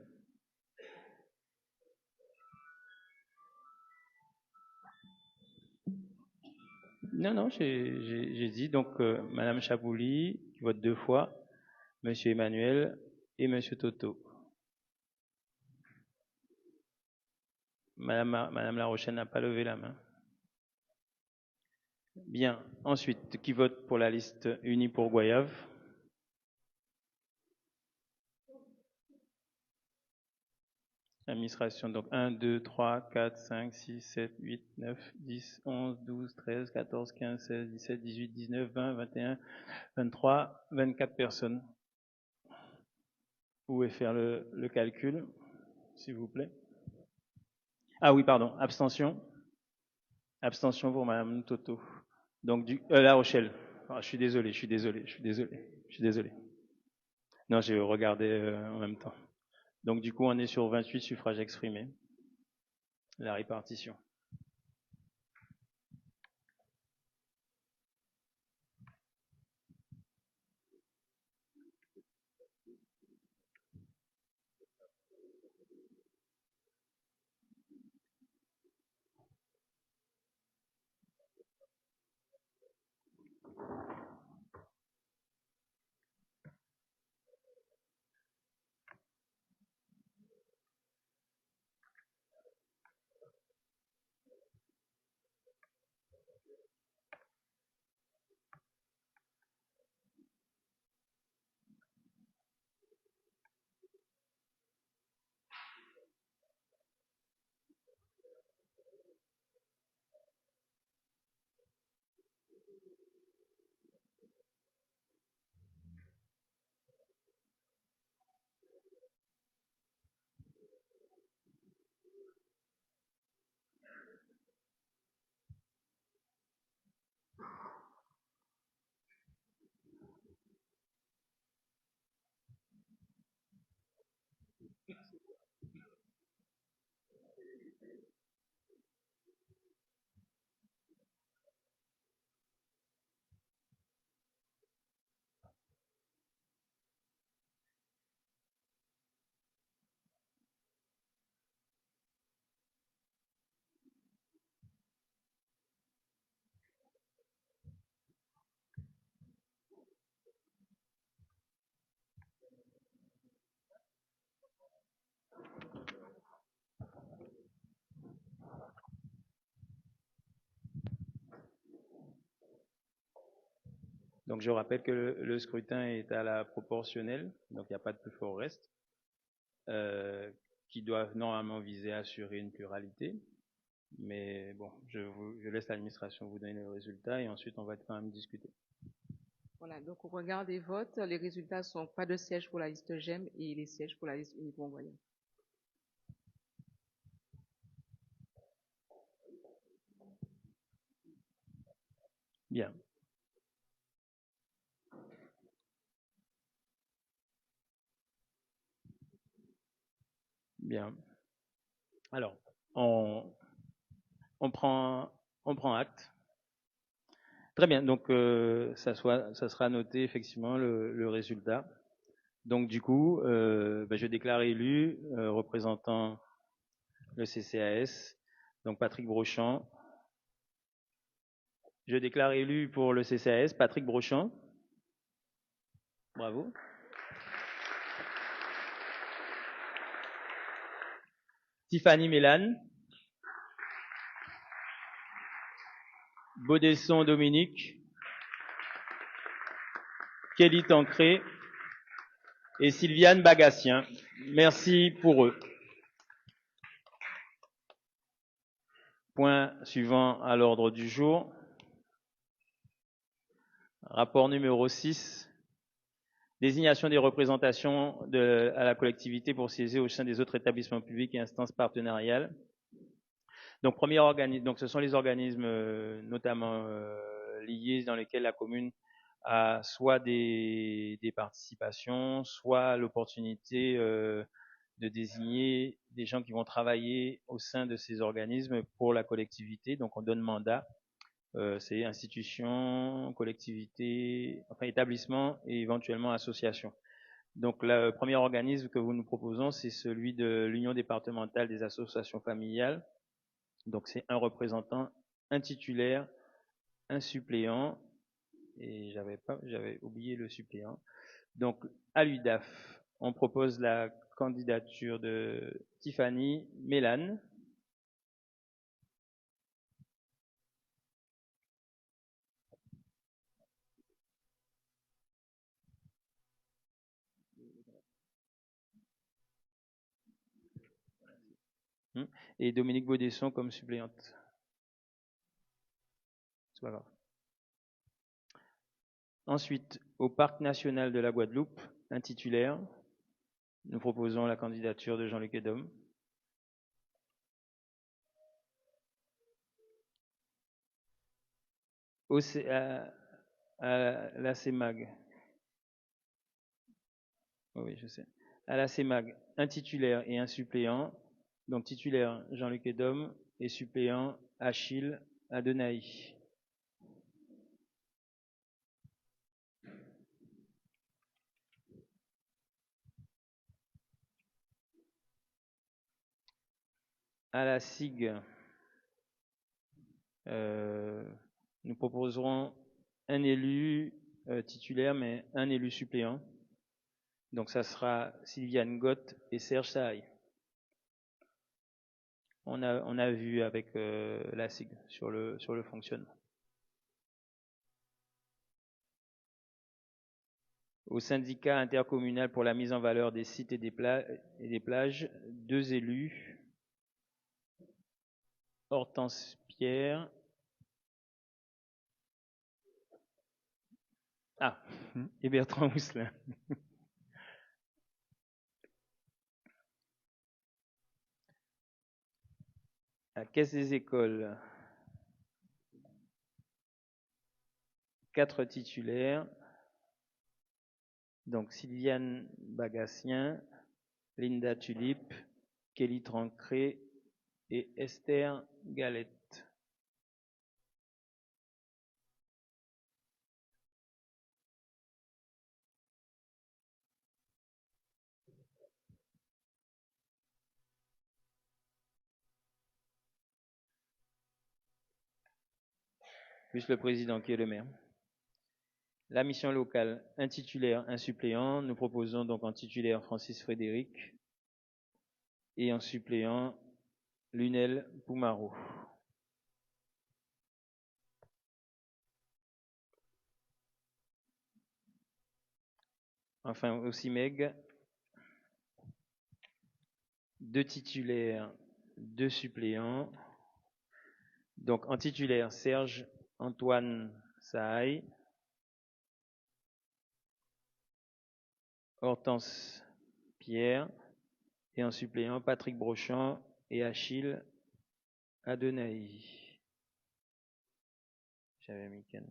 Non, j'ai dit donc Madame Chapouli qui vote 2 fois, Monsieur Emmanuel et Monsieur Toto. Madame La Rochelle n'a pas levé la main. Bien. Ensuite, qui vote pour la liste unie pour Goyave? Administration, donc 1, 2, 3, 4, 5, 6, 7, 8, 9, 10, 11, 12, 13, 14, 15, 16, 17, 18, 19, 20, 21, 23, 24 personnes. Vous pouvez faire le calcul, s'il vous plaît. Ah oui, pardon, abstention. Abstention pour Madame Toto. Donc, La Rochelle. Ah, je suis désolé. Non, j'ai regardé en même temps. Donc, du coup, on est sur 28 suffrages exprimés. La répartition. Donc, je rappelle que le scrutin est à la proportionnelle, donc il n'y a pas de plus fort reste, qui doit normalement viser à assurer une pluralité. Mais bon, je laisse l'administration vous donner les résultats et ensuite on va quand même discuter. Voilà, donc au regard des votes, les résultats sont pas de sièges pour la liste GEM et les sièges pour la liste unique Goyave. Bien. Bien. Alors, on prend acte. Très bien, donc ça sera noté effectivement le résultat. Donc du coup, je déclare élu représentant le CCAS, donc Patrick Brochant. Je déclare élu pour le CCAS Patrick Brochant. Bravo. Tiffany Mélane. Baudesson Dominique. Kelly Tancré et Sylviane Bagassien. Merci pour eux. Point suivant à l'ordre du jour. Rapport numéro 6. Désignation des représentations à la collectivité pour siéger au sein des autres établissements publics et instances partenariales. Donc, premier organisme, donc ce sont les organismes notamment liés dans lesquels la commune a soit des participations, soit l'opportunité de désigner des gens qui vont travailler au sein de ces organismes pour la collectivité. Donc, on donne mandat. C'est institutions, collectivités, enfin établissements et éventuellement associations. Donc, le premier organisme que vous nous proposons, c'est celui de l'Union départementale des associations familiales. Donc, c'est un représentant, un titulaire un suppléant, et j'avais oublié le suppléant. Donc, à l'UDAF, on propose la candidature de Tiffany Mélane. Et Dominique Baudesson comme suppléante. C'est pas grave. Ensuite, au Parc national de la Guadeloupe, un titulaire. Nous proposons la candidature de Jean-Luc Edom. À la CEMAG. Oui, je sais. À la CEMAG, un titulaire et un suppléant. Donc titulaire Jean-Luc Edom et suppléant Achille Adenaï. À la SIG, nous proposerons un élu titulaire, mais un élu suppléant. Donc ça sera Sylviane Gott et Serge Sahaï. On a vu avec la SIG sur le fonctionnement. Au syndicat intercommunal pour la mise en valeur des sites et des plages, 2 élus, Hortense Pierre. Et Bertrand Mousselin. À Caisse des écoles, 4 titulaires. Donc Sylviane Bagassien, Linda Tulipe, Kelly Trancré et Esther Galette. Plus le président qui est le maire. La mission locale, un titulaire, un suppléant. Nous proposons donc en titulaire Francis Frédéric et en suppléant Lunel Poumaro. Enfin, au CIMEG, 2 titulaires, 2 suppléants. Donc en titulaire, Serge Antoine Sahaï, Hortense Pierre, et en suppléant, Patrick Brochant et Achille Adenaï. J'avais mis Ken.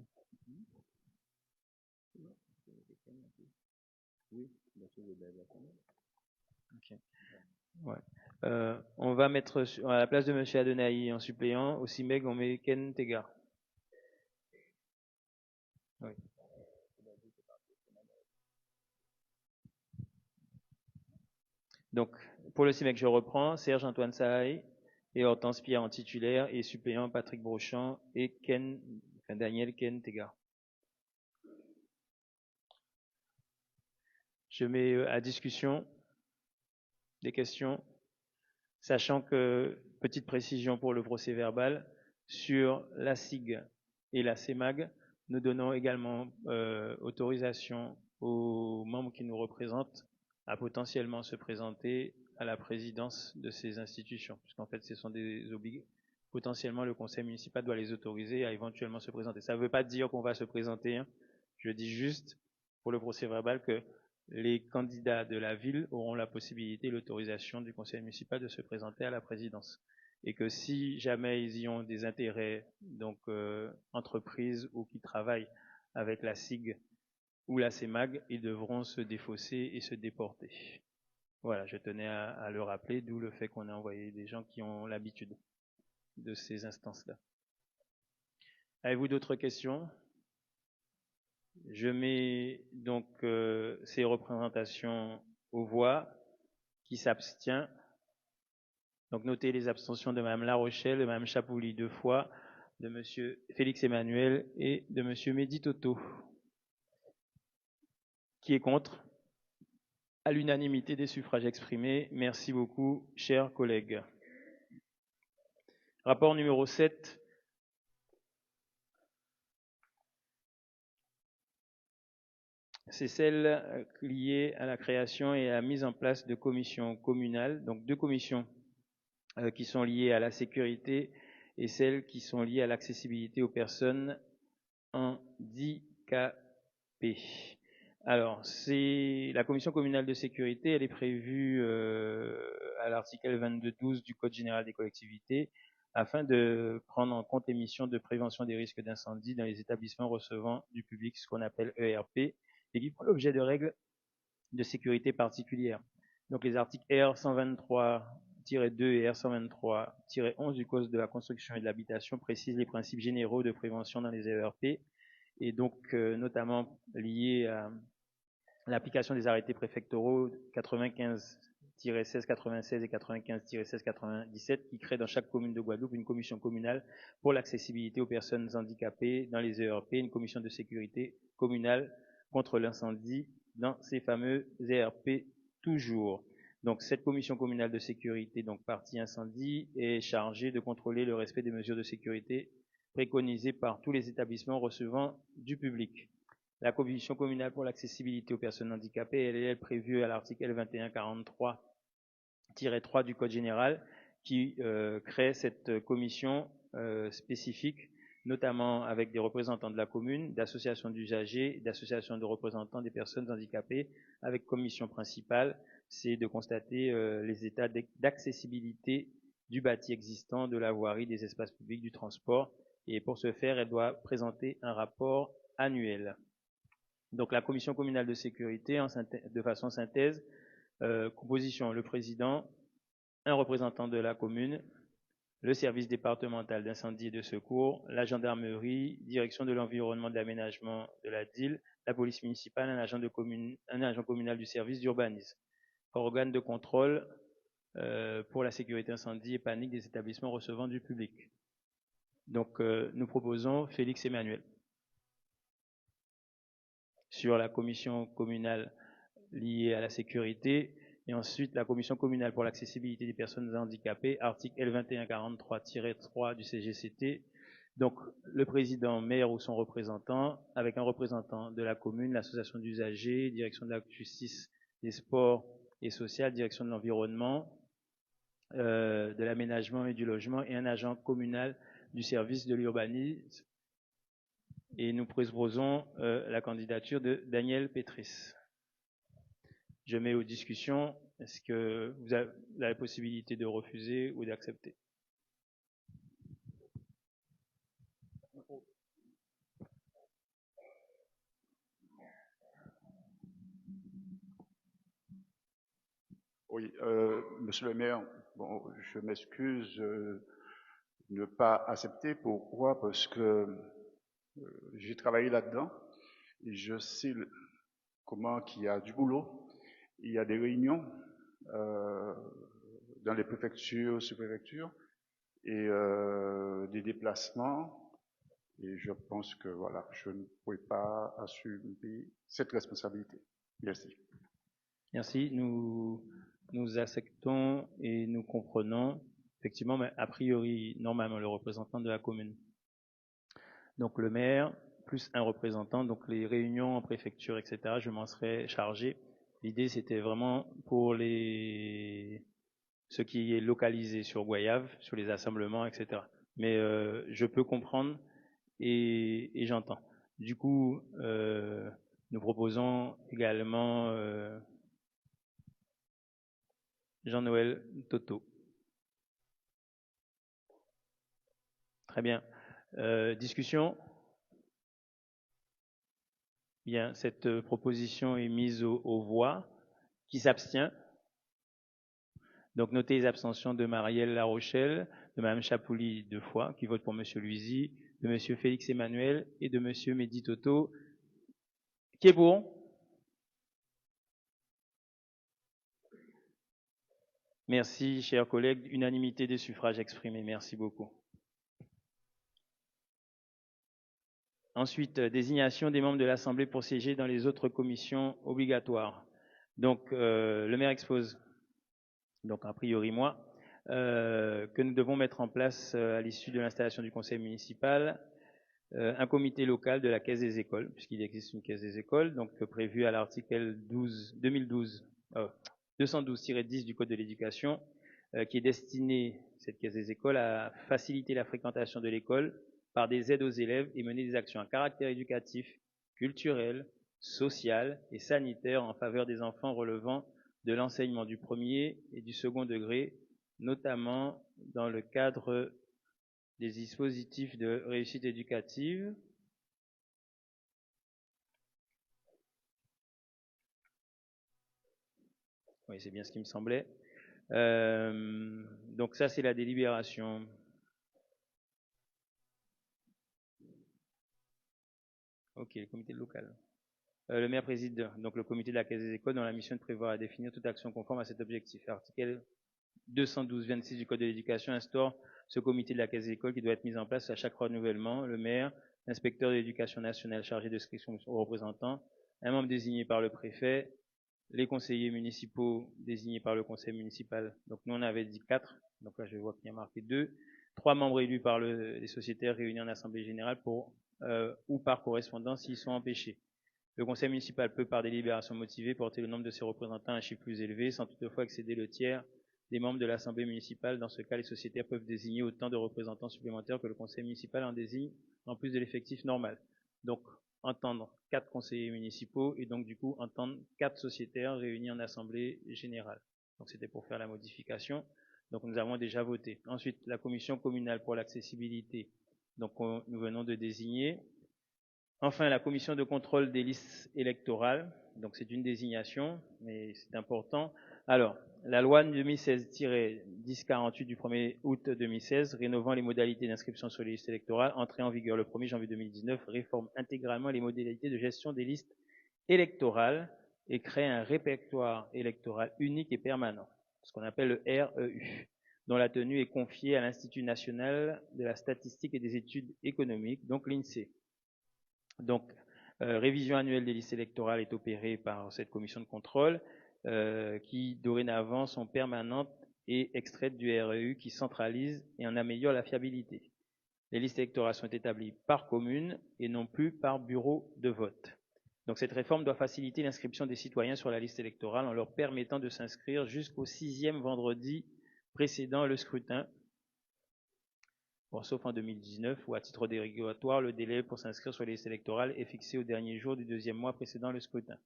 Okay. Ouais. On va mettre à la place de M. Adenaï en suppléant, au CIMEG, on met Ken Tegar. Oui. Donc, pour le CIMEG, je reprends, Serge Antoine Sahaï et Hortense Pierre en titulaire et suppléant Patrick Brochant et Daniel Ken Tegar. Je mets à discussion des questions, sachant que, petite précision pour le procès verbal, sur la SIG et la CEMAG, nous donnons également autorisation aux membres qui nous représentent à potentiellement se présenter à la présidence de ces institutions, puisqu'en fait ce sont des obligations. Potentiellement le conseil municipal doit les autoriser à éventuellement se présenter. Ça ne veut pas dire qu'on va se présenter, hein. Je dis juste pour le procès verbal que les candidats de la ville auront la possibilité, l'autorisation du conseil municipal de se présenter à la présidence. Et que si jamais ils y ont des intérêts, donc entreprises ou qui travaillent avec la SIG ou la CEMAG, ils devront se défausser et se déporter. Voilà, je tenais à le rappeler, d'où le fait qu'on a envoyé des gens qui ont l'habitude de ces instances-là. Avez-vous d'autres questions ? Je mets donc ces représentations aux voix. Qui s'abstient? Donc notez les abstentions de Mme La Rochelle, de Mme Chapouli 2 fois, de M. Félix Emmanuel et de M. Mehdi Toto. Qui est contre? À l'unanimité des suffrages exprimés. Merci beaucoup, chers collègues. Rapport numéro 7. C'est celle liée à la création et à la mise en place de commissions communales. Donc 2 commissions qui sont liées à la sécurité et celles qui sont liées à l'accessibilité aux personnes handicapées. Alors, c'est la commission communale de sécurité, elle est prévue à l'article 22.12 du Code général des collectivités afin de prendre en compte les missions de prévention des risques d'incendie dans les établissements recevant du public, ce qu'on appelle ERP, et qui font l'objet de règles de sécurité particulières. Donc, les articles R 123-2 et R 123-11 du Code de la construction et de l'habitation précisent les principes généraux de prévention dans les ERP et donc notamment liés à l'application des arrêtés préfectoraux 95-1696 et 95-1697 qui créent dans chaque commune de Guadeloupe une commission communale pour l'accessibilité aux personnes handicapées dans les ERP, une commission de sécurité communale contre l'incendie dans ces fameux ERP toujours. Donc cette commission communale de sécurité, donc partie incendie, est chargée de contrôler le respect des mesures de sécurité préconisées par tous les établissements recevant du public. La commission communale pour l'accessibilité aux personnes handicapées, elle est prévue à l'article 2143-3 du Code général qui crée cette commission spécifique, notamment avec des représentants de la commune, d'associations d'usagers, d'associations de représentants des personnes handicapées, avec comme mission principale, c'est de constater les états d'accessibilité du bâti existant, de la voirie, des espaces publics, du transport. Et pour ce faire, elle doit présenter un rapport annuel. Donc la commission communale de sécurité, de façon synthèse, composition, le président, un représentant de la commune, le service départemental d'incendie et de secours, la gendarmerie, direction de l'environnement, de l'aménagement de la DIL, la police municipale, un agent communal du service d'urbanisme. Organe de contrôle pour la sécurité incendie et panique des établissements recevant du public. Donc nous proposons Félix Emmanuel. Sur la commission communale liée à la sécurité, et ensuite la commission communale pour l'accessibilité des personnes handicapées, article L2143-3 du CGCT. Donc le président, maire ou son représentant, avec un représentant de la commune, l'association d'usagers, direction de la justice, des sports et sociales, direction de l'environnement, de l'aménagement et du logement, et un agent communal du service de l'urbanisme. Et nous proposons la candidature de Daniel Pétris. Je mets aux discussions. Est-ce que vous avez la possibilité de refuser ou d'accepter? Oui, monsieur le maire, bon, je m'excuse de ne pas accepter. Pourquoi? Parce que j'ai travaillé là-dedans et je sais comment qu'il y a du boulot. Il y a des réunions dans les préfectures, sous-préfectures et des déplacements. Et je pense que voilà, je ne pourrais pas assumer cette responsabilité. Merci. Merci. Nous acceptons et nous comprenons effectivement, mais a priori, normalement, le représentant de la commune. Donc le maire, plus un représentant, donc les réunions en préfecture, etc., je m'en serais chargé. L'idée, c'était vraiment pour ce qui est localisé sur Goyave, sur les assemblements, etc. Mais je peux comprendre et j'entends. Du coup, nous proposons également Jean-Noël Toto. Très bien. Discussion? Bien, cette proposition est mise aux voix. Qui s'abstient? Donc, notez les abstentions de Marielle Larochelle, de Mme Chapouli 2 fois, qui vote pour M. Luizy, de M. Félix Emmanuel et de M. Mehdi Toto. Qui est pour? Merci, chers collègues. Unanimité des suffrages exprimés. Merci beaucoup. Ensuite, désignation des membres de l'Assemblée pour siéger dans les autres commissions obligatoires. Donc, le maire expose, donc a priori moi, que nous devons mettre en place à l'issue de l'installation du conseil municipal un comité local de la Caisse des écoles, puisqu'il existe une Caisse des écoles, donc prévu à l'article 212-10 du Code de l'éducation, qui est destiné, cette Caisse des écoles, à faciliter la fréquentation de l'école par des aides aux élèves et mener des actions à caractère éducatif, culturel, social et sanitaire en faveur des enfants relevant de l'enseignement du premier et du second degré, notamment dans le cadre des dispositifs de réussite éducative. Oui, c'est bien ce qui me semblait. Donc ça, c'est la délibération. Ok, le comité local. Le maire préside donc le comité de la Caisse des écoles dont la mission est de prévoir à définir toute action conforme à cet objectif. L'article 212-26 du Code de l'éducation instaure ce comité de la Caisse des écoles qui doit être mis en place à chaque renouvellement. Le maire, l'inspecteur de l'éducation nationale chargé de l'inscription aux représentants, un membre désigné par le préfet, les conseillers municipaux désignés par le conseil municipal. Donc nous on avait dit 4, donc là je vois qu'il y a marqué 2. 3 membres élus par les sociétaires réunis en assemblée générale ou par correspondance s'ils sont empêchés. Le conseil municipal peut, par délibération motivée, porter le nombre de ses représentants à un chiffre plus élevé, sans toutefois excéder le tiers des membres de l'assemblée municipale. Dans ce cas, les sociétaires peuvent désigner autant de représentants supplémentaires que le conseil municipal en désigne, en plus de l'effectif normal. Donc, entendre 4 conseillers municipaux et donc du coup entendre 4 sociétaires réunis en assemblée générale. Donc c'était pour faire la modification. Donc nous avons déjà voté. Ensuite, la commission communale pour l'accessibilité. Donc nous venons de désigner. Enfin, la commission de contrôle des listes électorales. Donc c'est une désignation, mais c'est important. Alors, la loi 2016-1048 du 1er août 2016 rénovant les modalités d'inscription sur les listes électorales, entrée en vigueur le 1er janvier 2019, réforme intégralement les modalités de gestion des listes électorales et crée un répertoire électoral unique et permanent, ce qu'on appelle le REU, dont la tenue est confiée à l'Institut national de la statistique et des études économiques, donc l'INSEE. Donc, révision annuelle des listes électorales est opérée par cette commission de contrôle qui, dorénavant, sont permanentes et extraites du REU qui centralise et en améliore la fiabilité. Les listes électorales sont établies par commune et non plus par bureau de vote. Donc, cette réforme doit faciliter l'inscription des citoyens sur la liste électorale en leur permettant de s'inscrire jusqu'au 6e vendredi précédant le scrutin. Bon, sauf en 2019, où à titre dérogatoire, le délai pour s'inscrire sur les listes électorales est fixé au dernier jour du 2e mois précédant le scrutin,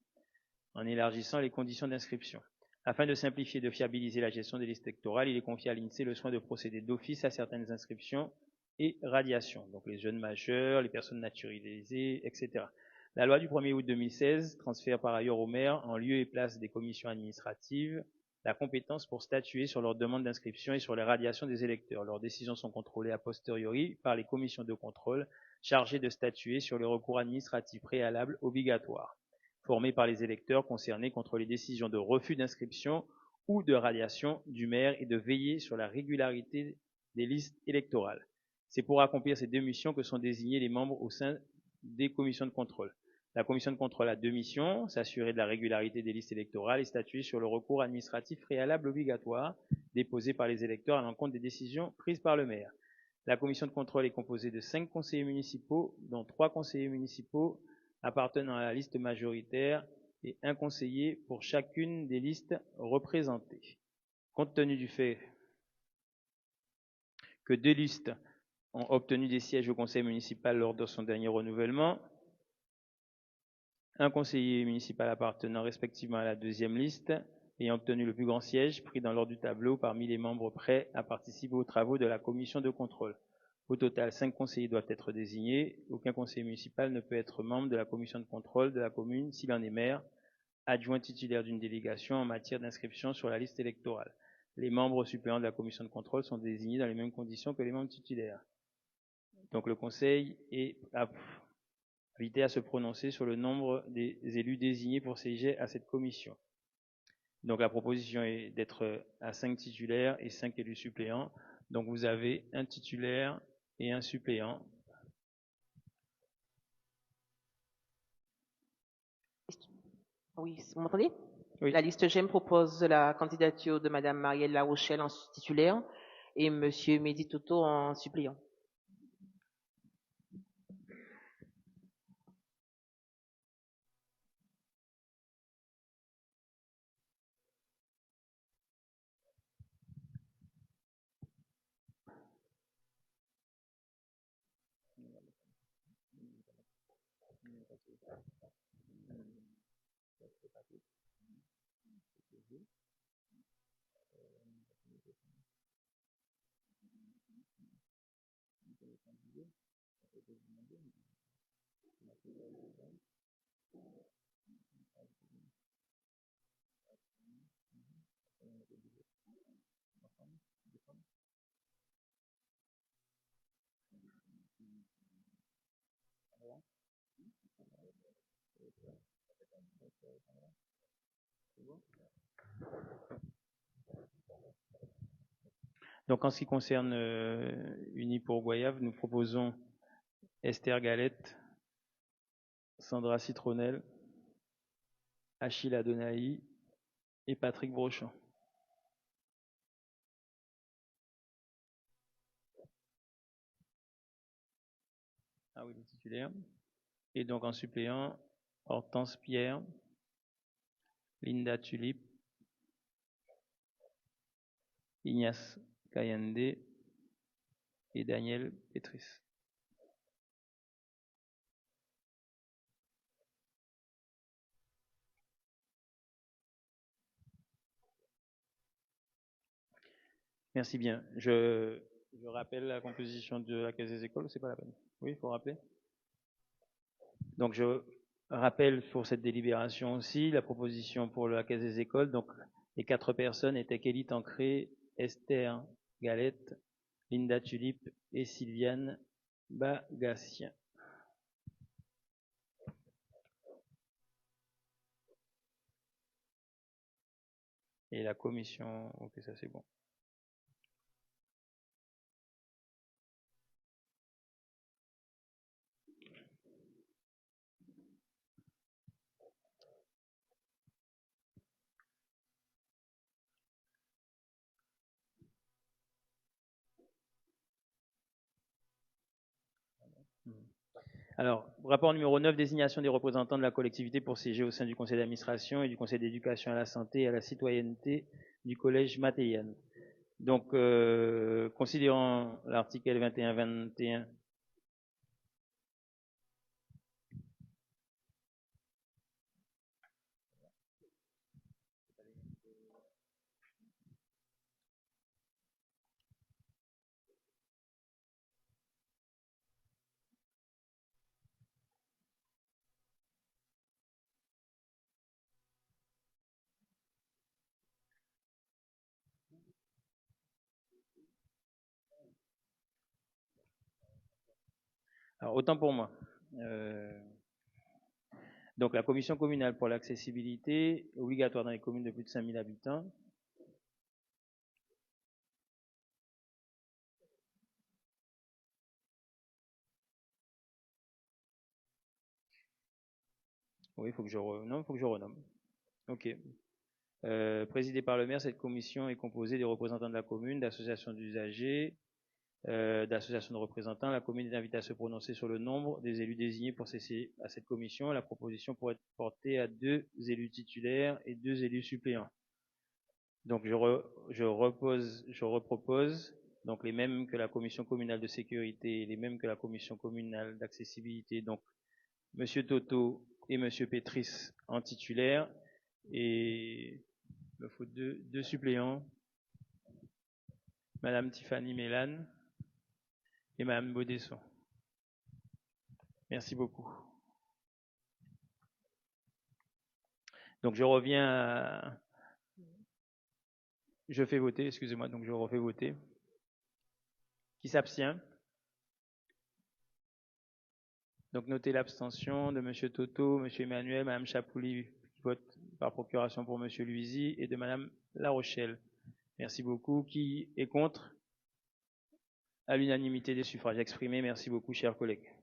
en élargissant les conditions d'inscription. Afin de simplifier et de fiabiliser la gestion des listes électorales, il est confié à l'INSEE le soin de procéder d'office à certaines inscriptions et radiations, donc les jeunes majeurs, les personnes naturalisées, etc. La loi du 1er août 2016 transfère par ailleurs aux maires, en lieu et place des commissions administratives, la compétence pour statuer sur leur demande d'inscription et sur les radiations des électeurs. Leurs décisions sont contrôlées a posteriori par les commissions de contrôle chargées de statuer sur les recours administratifs préalables obligatoires, formés par les électeurs concernés contre les décisions de refus d'inscription ou de radiation du maire et de veiller sur la régularité des listes électorales. C'est pour accomplir ces deux missions que sont désignés les membres au sein des commissions de contrôle. La commission de contrôle a deux missions, s'assurer de la régularité des listes électorales et statuer sur le recours administratif préalable obligatoire déposé par les électeurs à l'encontre des décisions prises par le maire. La commission de contrôle est composée de 5 conseillers municipaux, dont 3 conseillers municipaux appartenant à la liste majoritaire et un conseiller pour chacune des listes représentées. Compte tenu du fait que 2 listes ont obtenu des sièges au conseil municipal lors de son dernier renouvellement, un conseiller municipal appartenant respectivement à la 2e liste ayant obtenu le plus grand siège pris dans l'ordre du tableau parmi les membres prêts à participer aux travaux de la commission de contrôle. Au total, 5 conseillers doivent être désignés. Aucun conseiller municipal ne peut être membre de la commission de contrôle de la commune s'il en est maire, adjoint titulaire d'une délégation en matière d'inscription sur la liste électorale. Les membres suppléants de la commission de contrôle sont désignés dans les mêmes conditions que les membres titulaires. Donc le conseil est invité à se prononcer sur le nombre des élus désignés pour siéger à cette commission. Donc la proposition est d'être à 5 titulaires et 5 élus suppléants. Donc vous avez un titulaire et un suppléant. Oui, vous m'entendez? Oui. La liste GEM propose la candidature de Madame Marielle Larochelle en titulaire et Monsieur Mehdi Toto en suppléant. Donc en ce qui concerne Unis pour Goyave, nous proposons Esther Galette, Sandra Citronel, Achille Adonaï et Patrick Brochant. Ah oui, les titulaires. Et donc en suppléant, Hortense Pierre, Linda Tulip, Ignace Kayande et Daniel Petris. Merci bien. Je rappelle la composition de la Caisse des écoles, c'est pas la peine. Oui, il faut rappeler. Donc je rappelle pour cette délibération aussi la proposition pour la Caisse des écoles. Donc les 4 personnes étaient Kelly Tancré, Esther Galette, Linda Tulip et Sylviane Bagassien. Et la commission, ok, ça c'est bon. Alors, rapport numéro 9, désignation des représentants de la collectivité pour siéger au sein du conseil d'administration et du conseil d'éducation à la santé et à la citoyenneté du collège Mathéienne. Donc, considérant l'article 21-21, alors autant pour moi. Donc, la commission communale pour l'accessibilité obligatoire dans les communes de plus de 5000 habitants. Oui, il faut que je renomme. Ok. Présidée par le maire, cette commission est composée des représentants de la commune, d'associations d'usagers, d'associations de représentants. La commune est invitée à se prononcer sur le nombre des élus désignés pour cesser à cette commission. La proposition pourrait être portée à 2 élus titulaires et 2 élus suppléants. Donc je repropose donc les mêmes que la commission communale de sécurité, les mêmes que la commission communale d'accessibilité. Donc Monsieur Toto et Monsieur Petris en titulaire et il me faut 2 suppléants. Madame Tiffany Mélan et Madame Baudesson. Merci beaucoup. Donc je reviens à... Je fais voter, excusez-moi, donc je refais voter. Qui s'abstient? Donc notez l'abstention de Monsieur Toto, Monsieur Emmanuel, Madame Chapouli qui vote par procuration pour Monsieur Luizy et de Madame Larochelle. Merci beaucoup. Qui est contre? À l'unanimité des suffrages exprimés. Merci beaucoup, chers collègues.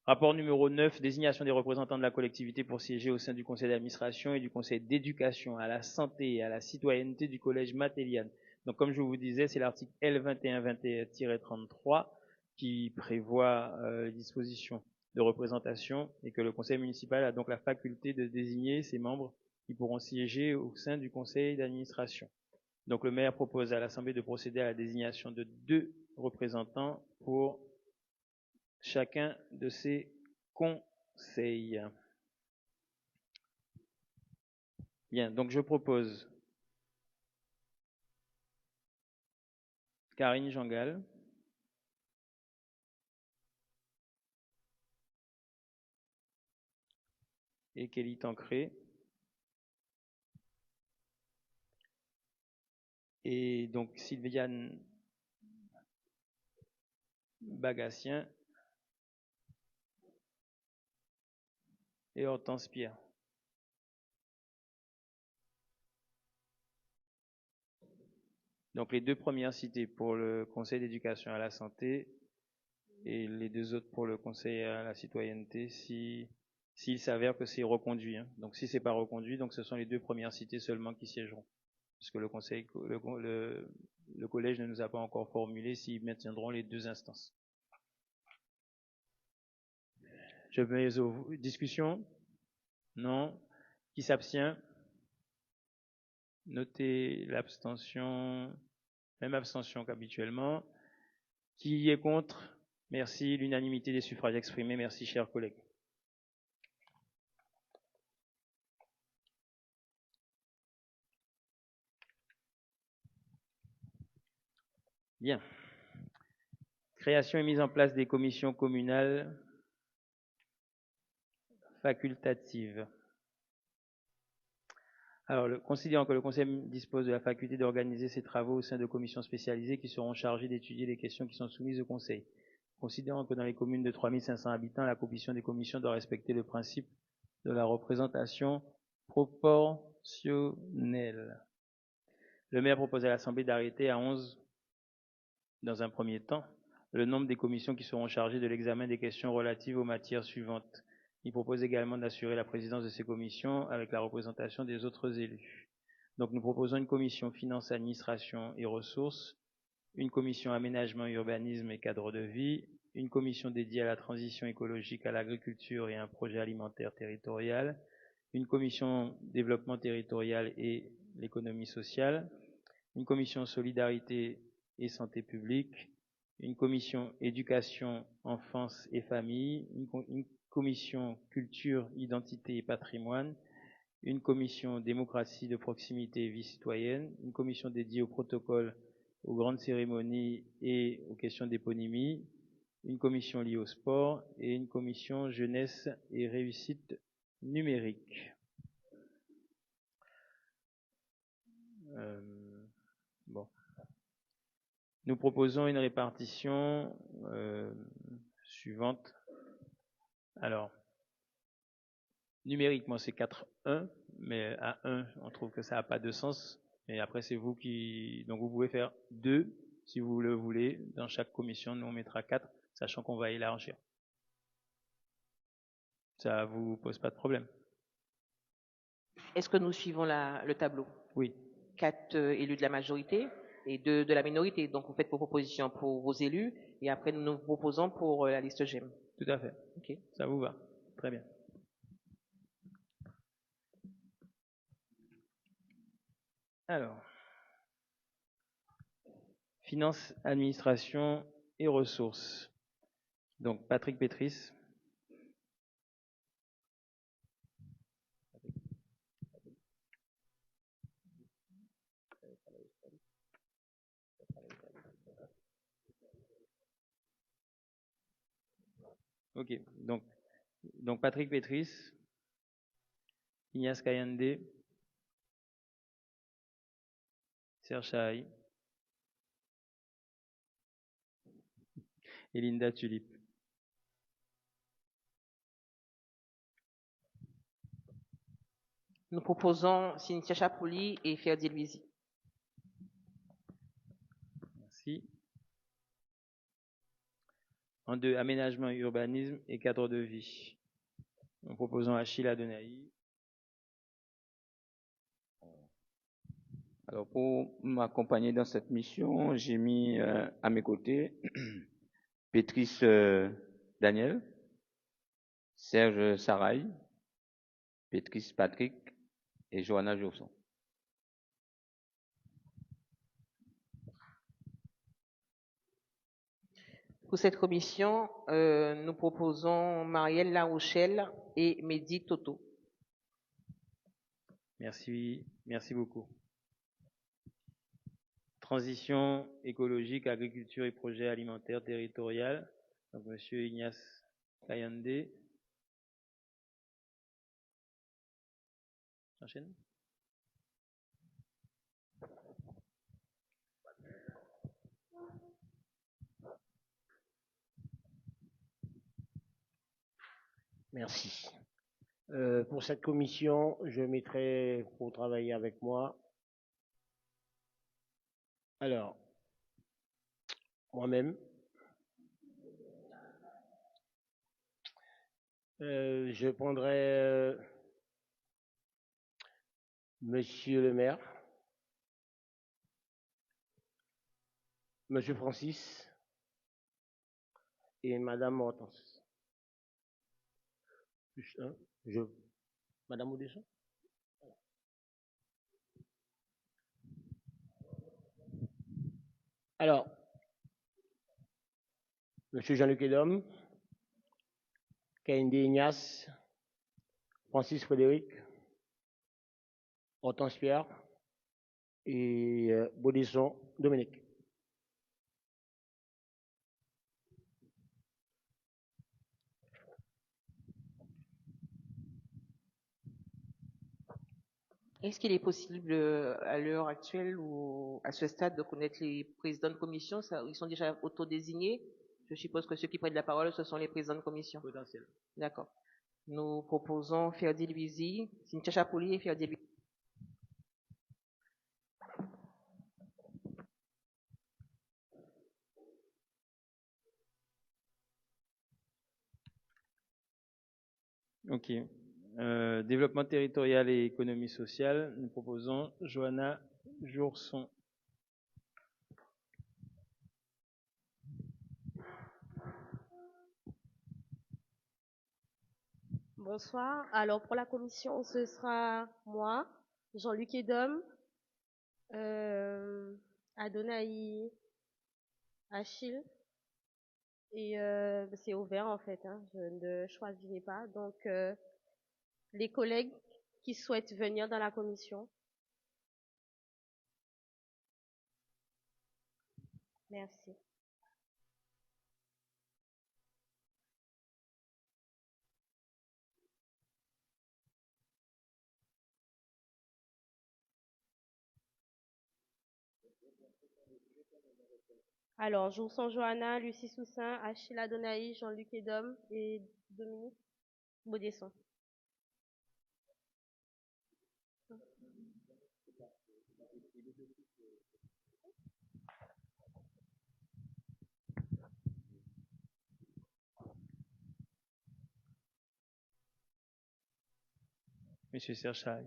Rapport numéro 9, désignation des représentants de la collectivité pour siéger au sein du conseil d'administration et du conseil d'éducation à la santé et à la citoyenneté du collège Matéliane. Donc, comme je vous disais, c'est l'article L2121-33 qui prévoit les dispositions de représentation et que le conseil municipal a donc la faculté de désigner ses membres qui pourront siéger au sein du conseil d'administration. Donc, le maire propose à l'Assemblée de procéder à la désignation de 2 représentants pour chacun de ces conseils. Bien, donc je propose Karine Jangal, et Kelly Tancré, et donc Sylviane Bagassien et Hortense Pierre. Donc les 2 premières citées pour le conseil d'éducation à la santé et les 2 autres pour le conseil à la citoyenneté s'il s'avère que c'est reconduit. Hein. Donc si c'est pas reconduit, donc ce sont les 2 premières citées seulement qui siégeront. Puisque le collège ne nous a pas encore formulé s'ils maintiendront les 2 instances. Je mets aux discussions. Non. Qui s'abstient? Notez l'abstention, même abstention qu'habituellement. Qui est contre? Merci. L'unanimité des suffrages exprimés. Merci, chers collègues. Bien. Création et mise en place des commissions communales facultatives. Alors, considérant que le Conseil dispose de la faculté d'organiser ses travaux au sein de commissions spécialisées qui seront chargées d'étudier les questions qui sont soumises au Conseil. Considérant que dans les communes de 3500 habitants, la composition des commissions doit respecter le principe de la représentation proportionnelle. Le maire propose à l'Assemblée d'arrêter à 11, dans un premier temps, le nombre des commissions qui seront chargées de l'examen des questions relatives aux matières suivantes. Il propose également d'assurer la présidence de ces commissions avec la représentation des autres élus. Donc nous proposons une commission finance, administration et ressources, une commission aménagement, urbanisme et cadre de vie, une commission dédiée à la transition écologique, à l'agriculture et à un projet alimentaire territorial, une commission développement territorial et l'économie sociale, une commission solidarité et santé publique, une commission éducation, enfance et famille, une commission culture, identité et patrimoine, une commission démocratie de proximité et vie citoyenne, une commission dédiée au protocole, aux grandes cérémonies et aux questions d'éponymie, une commission liée au sport et une commission jeunesse et réussite numérique. Bon. Nous proposons une répartition suivante. Alors, numériquement, c'est 4-1, mais à 1, on trouve que ça n'a pas de sens. Et après, c'est vous qui... Donc, vous pouvez faire 2, si vous le voulez. Dans chaque commission, nous, on mettra 4, sachant qu'on va élargir. Ça vous pose pas de problème? Est-ce que nous suivons le tableau? Oui. 4 élus de la majorité et 2 de la minorité. Donc, vous faites vos propositions pour vos élus et après, nous nous proposons pour la liste GEM. Tout à fait. OK. Ça vous va. Très bien. Alors, finance, administration et ressources. Donc, Patrick Pétris. Ok, donc Patrick Pétris, Ignace Kayande, Serge Chahaï et Linda Tulip. Nous proposons Cynthia Chapouli et Ferdi Louisi. Merci. En 2, aménagement et urbanisme et cadre de vie. Nous proposons Achille Adonaï. Alors, pour m'accompagner dans cette mission, j'ai mis à mes côtés Pétrice Daniel, Serge Saraï, Pétrice Patrick et Johanna Jourson. Pour cette commission, nous proposons Marielle Larochelle et Mehdi Toto. Merci beaucoup. Transition écologique, agriculture et projets alimentaires territoriaux. Donc, Monsieur Ignace Kayande. J'enchaîne. Merci. Pour cette commission, je mettrai pour travailler avec moi. Alors, moi-même, je prendrai Monsieur le maire, Monsieur Francis et Madame Hortense. Plus un, Madame Audesson. Alors, Monsieur Jean-Luc Edom, Kehinde Ignace, Francis Frédéric, Hortense Pierre et Baudisson Dominique. Est-ce qu'il est possible à l'heure actuelle ou à ce stade de connaître les présidents de commission? Ils sont déjà autodésignés. Je suppose que ceux qui prennent la parole, ce sont les présidents de commission. Potentiel. D'accord. Nous proposons Ferdi Louisi, Cynthia Chapoli et Ferdi Louisi. Ok. Développement territorial et économie sociale, nous proposons Johanna Jourson. Bonsoir. Alors pour la commission, ce sera moi, Jean-Luc Edom, Adonaï, Achille. Et c'est ouvert en fait, hein, je ne choisirai pas. Donc les collègues qui souhaitent venir dans la commission. Merci. Alors, Jourson Johanna, Lucie Soussin, Achille Adonaï, Jean-Luc Edom et Dominique Baudesson. Monsieur Serchaï.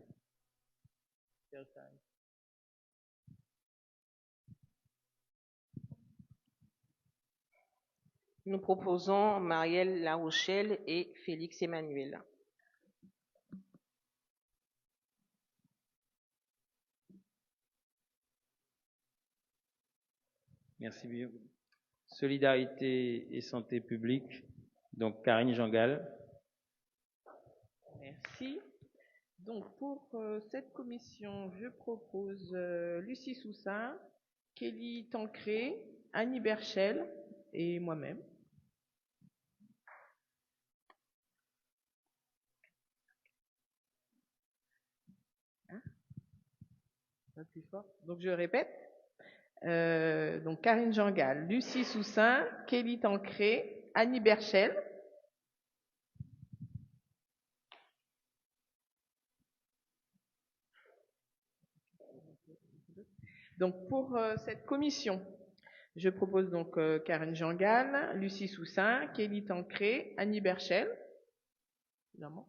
Nous proposons Marielle Larochelle et Félix Emmanuel. Merci bien. Solidarité et santé publique, donc Karine Jangal. Merci. Donc pour cette commission, je propose Lucie Soussin, Kelly Tancré, Annie Berchel et moi-même. Plus fort. Donc je répète. Donc Karine Jangal, Lucie Soussin, Kelly Tancré, Annie Berchel. Donc pour cette commission, Je propose donc Karine Jean-Gall, Lucie Soussin, Kelly Tancré, Annie Berchel. Évidemment.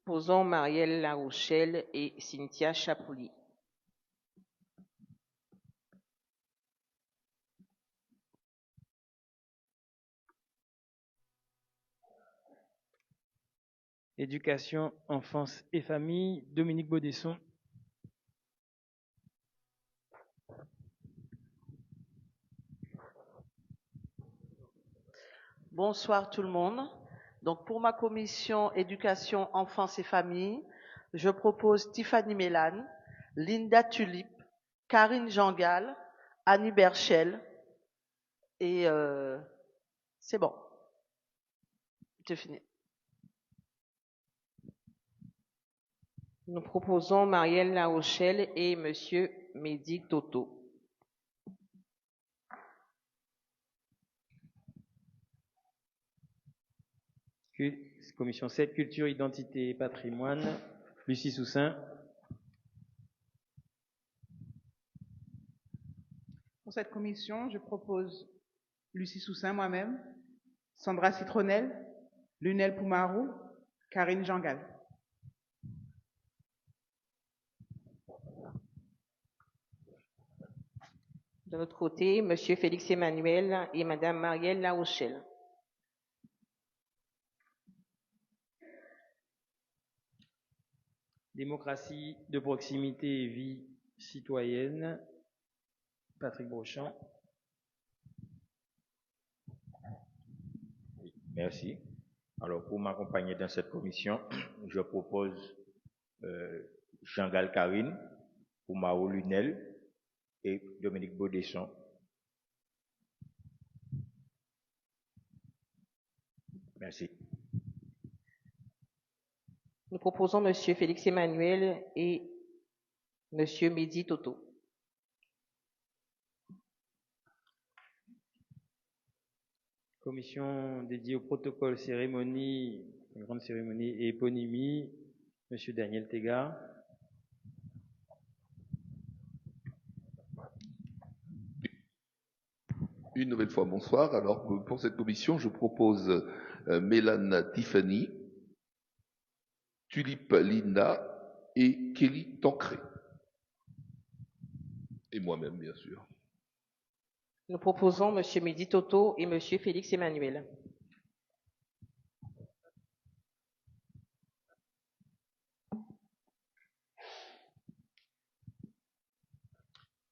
Proposons Marielle Larochelle et Cynthia Chapouli. Éducation, enfance et famille, Dominique Baudesson. Bonsoir tout le monde. Donc pour ma commission éducation, enfance et famille, je propose Tiffany Mélane, Linda Tulip, Karine Jean-Gall, Annie Berchel et c'est bon. C'est fini. Nous proposons Marielle Larochelle et Monsieur Mehdi Toto. Commission 7, culture, identité et patrimoine, Lucie Soussin. Pour cette commission, je propose Lucie Soussin, moi-même, Sandra Citronel, Lunel Poumarou, Karine Jean-Gall. De l'autre côté, Monsieur Félix Emmanuel et Madame Marielle Larochelle. Démocratie de proximité et vie citoyenne, Patrick Brochant. Oui, merci. Alors, pour m'accompagner dans cette commission, je propose Jean-Gal Karine, Poumarou Lunel et Dominique Baudesson. Merci. Nous proposons Monsieur Félix Emmanuel et Monsieur Mehdi Toto. Commission dédiée au protocole cérémonie, grande cérémonie et éponymie, Monsieur Daniel Tégard. Une nouvelle fois, bonsoir. Alors, pour cette commission, je propose Mélane Tiffany, Tulip Linda et Kelly Tancré. Et moi-même, bien sûr. Nous proposons Monsieur Mehdi Toto et Monsieur Félix Emmanuel.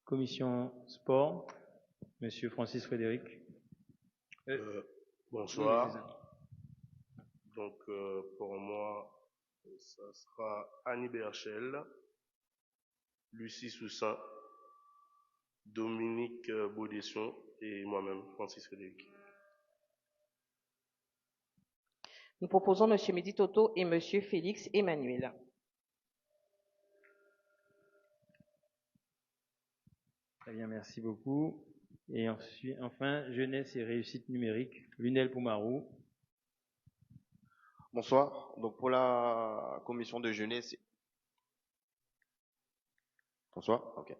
Commission sport, Monsieur Francis Frédéric. Bonsoir. Donc, pour moi, ça sera Annie Berchel, Lucie Soussin, Dominique Baudesson et moi-même, Francis Frédéric. Nous proposons Monsieur Mehdi Toto et Monsieur Félix Emmanuel. Très bien, merci beaucoup. Et ensuite, enfin, jeunesse et réussite numérique, Lunel Poumarou. Bonsoir. Donc pour la commission de jeunesse. Bonsoir. Ok.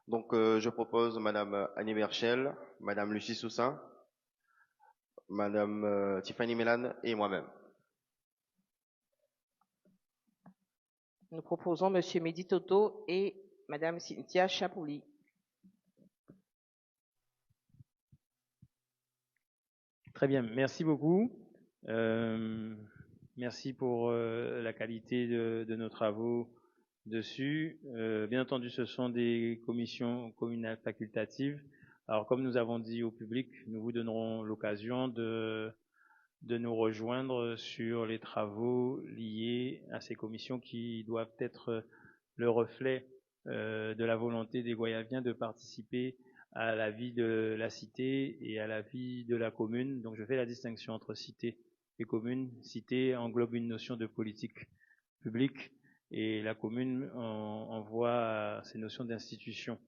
Donc je propose Madame Annie Berchel, Madame Lucie Soussin, Madame Tiffany Mélane et moi-même. Nous proposons Monsieur Mehdi Toto et Madame Cynthia Chapouli. Très bien, merci beaucoup. Merci pour la qualité de nos travaux dessus. Bien entendu, ce sont des commissions communales facultatives. Alors, comme nous avons dit au public, nous vous donnerons l'occasion de nous rejoindre sur les travaux liés à ces commissions qui doivent être le reflet de la volonté des Goyaviens de participer à la vie de la cité et à la vie de la commune. Donc je fais la distinction entre cité et commune. Cité englobe une notion de politique publique et la commune envoie ces notions d'institution.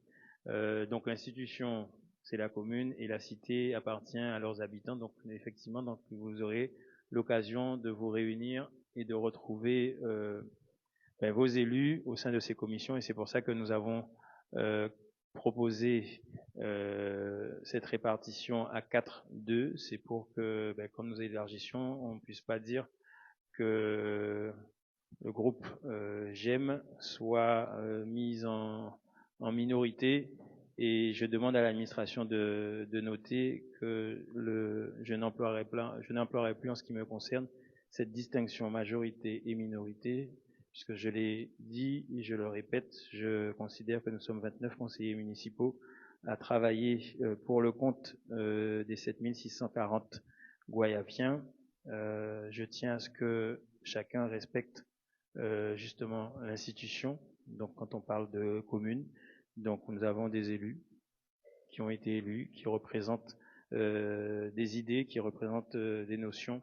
Donc l'institution, c'est la commune et la cité appartient à leurs habitants. Donc effectivement, donc, vous aurez l'occasion de vous réunir et de retrouver vos élus au sein de ces commissions. Et c'est pour ça que nous avons proposé cette répartition à 4-2. C'est pour que, quand nous élargissions, on ne puisse pas dire que le groupe GEM soit mis en minorité. Et je demande à l'administration de noter que je n'emploierai plus en ce qui me concerne cette distinction majorité et minorité, puisque je l'ai dit et je le répète, je considère que nous sommes 29 conseillers municipaux à travailler pour le compte des 7640 Guayaviens. Je tiens à ce que chacun respecte justement l'institution. Donc quand on parle de commune, donc nous avons des élus qui ont été élus, qui représentent des idées, qui représentent des notions,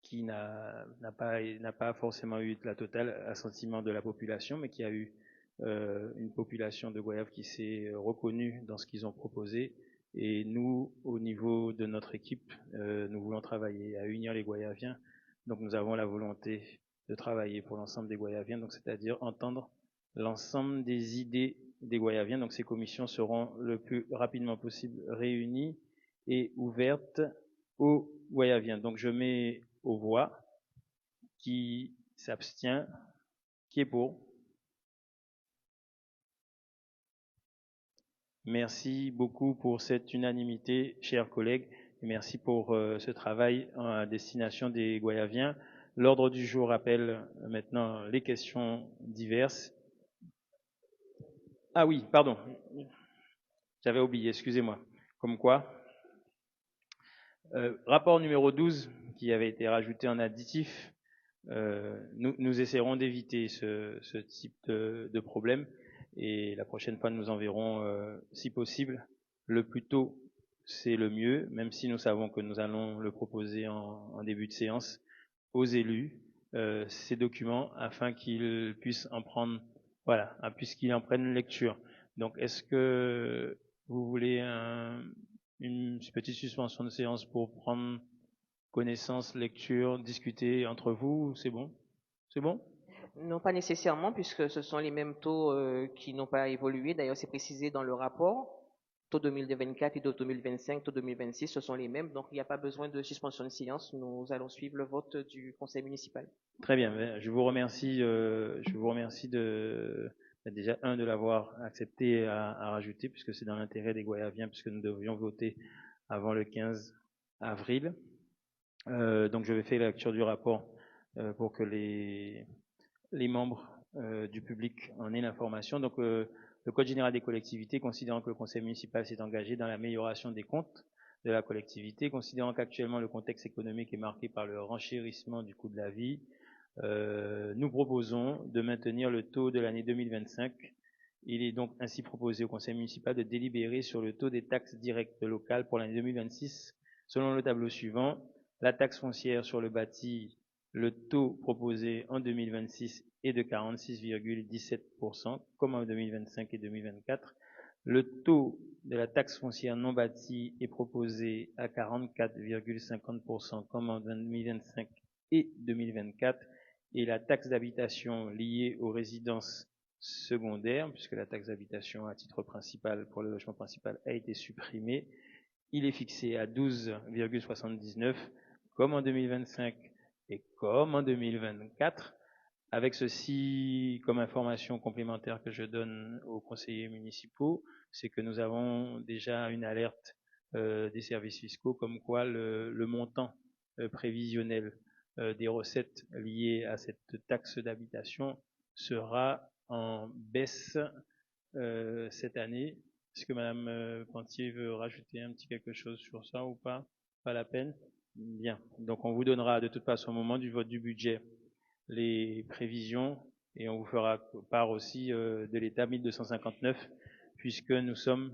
qui n'a pas forcément eu la totale assentiment de la population, mais qui a eu une population de Goyave qui s'est reconnue dans ce qu'ils ont proposé. Et nous, au niveau de notre équipe, nous voulons travailler à unir les Goyaviens. Donc nous avons la volonté de travailler pour l'ensemble des Goyaviens, donc c'est-à-dire entendre l'ensemble des idées des Goyaviens. Donc ces commissions seront le plus rapidement possible réunies et ouvertes aux Goyaviens. Donc je mets aux voix, qui s'abstient, qui est pour. Merci beaucoup pour cette unanimité, chers collègues, et merci pour ce travail à destination des Goyaviens. L'ordre du jour appelle maintenant les questions diverses. Ah oui, pardon, j'avais oublié, excusez-moi. Comme quoi, rapport numéro 12, qui avait été rajouté en additif, nous essaierons d'éviter ce type de problème, et la prochaine fois nous enverrons, si possible, le plus tôt c'est le mieux, même si nous savons que nous allons le proposer en début de séance aux élus, ces documents, afin qu'ils puissent en prendre, voilà, puisqu'ils en prennent lecture. Donc est-ce que vous voulez une petite suspension de séance pour prendre connaissance, lecture, discuter entre vous? C'est bon? C'est bon? Non, pas nécessairement, puisque ce sont les mêmes taux qui n'ont pas évolué. D'ailleurs, c'est précisé dans le rapport. Taux 2024 et taux 2025, taux 2026, ce sont les mêmes. Donc, il n'y a pas besoin de suspension de séance. Nous allons suivre le vote du conseil municipal. Très bien. Je vous remercie déjà de l'avoir accepté à rajouter, puisque c'est dans l'intérêt des Goyaviens, puisque nous devions voter avant le 15 avril. Donc je vais faire la lecture du rapport pour que les membres du public en aient l'information. Donc le Code général des collectivités, considérant que le conseil municipal s'est engagé dans l'amélioration des comptes de la collectivité, considérant qu'actuellement le contexte économique est marqué par le renchérissement du coût de la vie, nous proposons de maintenir le taux de l'année 2025. Il est donc ainsi proposé au conseil municipal de délibérer sur le taux des taxes directes locales pour l'année 2026 selon le tableau suivant. La taxe foncière sur le bâti, le taux proposé en 2026 est de 46,17%, comme en 2025 et 2024. Le taux de la taxe foncière non bâtie est proposé à 44,50%, comme en 2025 et 2024. Et la taxe d'habitation liée aux résidences secondaires, puisque la taxe d'habitation à titre principal pour le logement principal a été supprimée, il est fixé à 12,79, comme en 2025 et comme en 2024. Avec ceci, comme information complémentaire que je donne aux conseillers municipaux, c'est que nous avons déjà une alerte des services fiscaux comme quoi le montant prévisionnel des recettes liées à cette taxe d'habitation sera en baisse cette année. Est-ce que Madame Pantier veut rajouter un petit quelque chose sur ça ou pas? Pas la peine? Bien. Donc on vous donnera de toute façon au moment du vote du budget les prévisions et on vous fera part aussi de l'état 1259 puisque nous sommes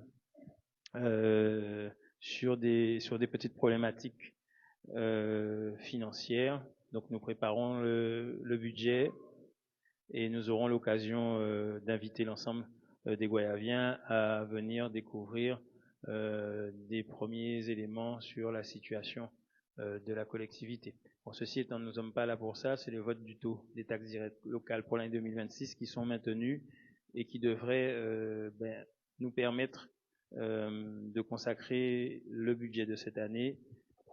sur des petites problématiques financières. Donc nous préparons le budget et nous aurons l'occasion d'inviter l'ensemble des Goyaviens à venir découvrir des premiers éléments sur la situation de la collectivité. Bon, ceci étant, nous ne sommes pas là pour ça, c'est le vote du taux des taxes directes locales pour l'année 2026 qui sont maintenus et qui devraient nous permettre de consacrer le budget de cette année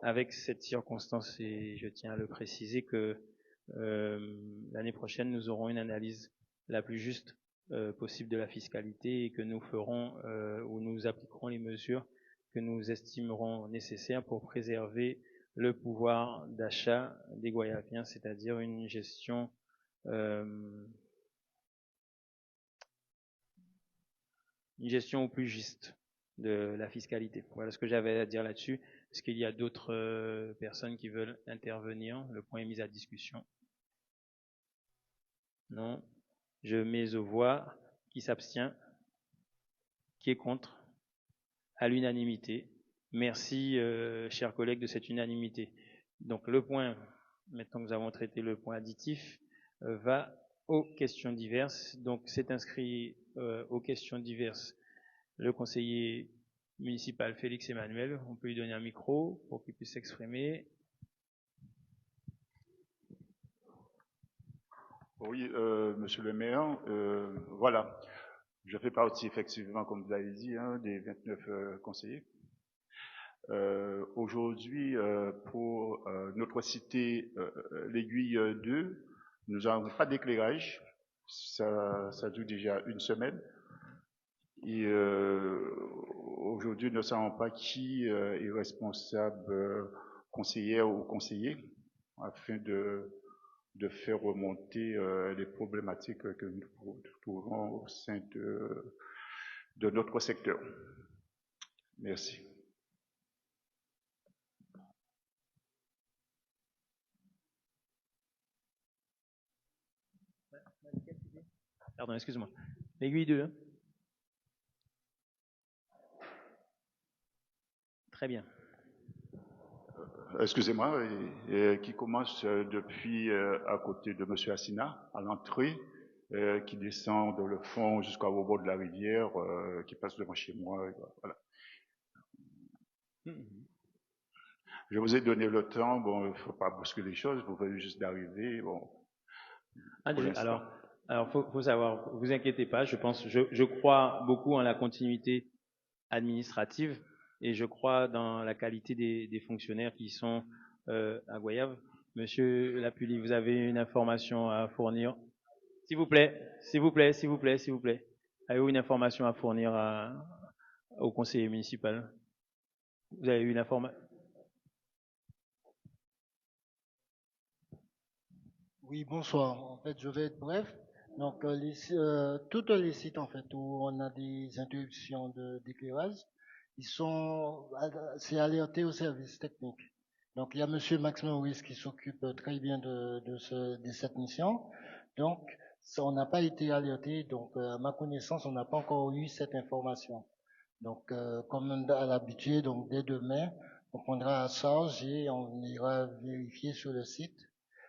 avec cette circonstance, et je tiens à le préciser, que l'année prochaine, nous aurons une analyse la plus juste possible de la fiscalité et que nous ferons ou nous appliquerons les mesures que nous estimerons nécessaires pour préserver le pouvoir d'achat des Guayapiens, c'est-à-dire une gestion au plus juste de la fiscalité. Voilà ce que j'avais à dire là-dessus. Est-ce qu'il y a d'autres personnes qui veulent intervenir? Le point est mis à discussion. Non. Je mets aux voix. Qui s'abstient? Qui est contre? À l'unanimité. Merci, chers collègues, de cette unanimité. Donc le point, maintenant que nous avons traité le point additif, va aux questions diverses. Donc c'est inscrit aux questions diverses le conseiller municipal Félix Emmanuel. On peut lui donner un micro pour qu'il puisse s'exprimer. Oui, monsieur le maire, voilà. Je fais partie effectivement, comme vous l'avez dit, des 29 conseillers. Aujourd'hui, pour notre cité, l'Aiguille 2, nous n'avons pas d'éclairage. Ça dure déjà une semaine. Et aujourd'hui, nous ne savons pas qui est responsable, conseillère ou conseiller, afin de faire remonter les problématiques que nous trouvons au sein de notre secteur. Merci. Pardon, excuse-moi. L'Aiguille 2. Très bien. Excusez-moi, qui commence depuis à côté de M. Assina, à l'entrée, qui descend dans le fond jusqu'au bord de la rivière, qui passe devant chez moi. Voilà. Je vous ai donné le temps, bon, il ne faut pas bousculer les choses, vous venez juste d'arriver. Bon, alors, faut savoir, vous inquiétez pas, je crois beaucoup en la continuité administrative. Et je crois dans la qualité des fonctionnaires qui sont à Goyave. Monsieur Lapully, vous avez une information à fournir? S'il vous plaît. Avez-vous une information à fournir au conseiller municipal? Vous avez eu une information? Oui, bonsoir. En fait, je vais être bref. Donc, toutes les sites en fait où on a des interruptions d'éclairage, c'est alerté au service technique. Donc, il y a Monsieur Max Maurice qui s'occupe très bien de cette mission. Donc, on n'a pas été alerté. Donc, à ma connaissance, on n'a pas encore eu cette information. Donc, comme à l'habitude, donc dès demain, on prendra à charge et on ira vérifier sur le site,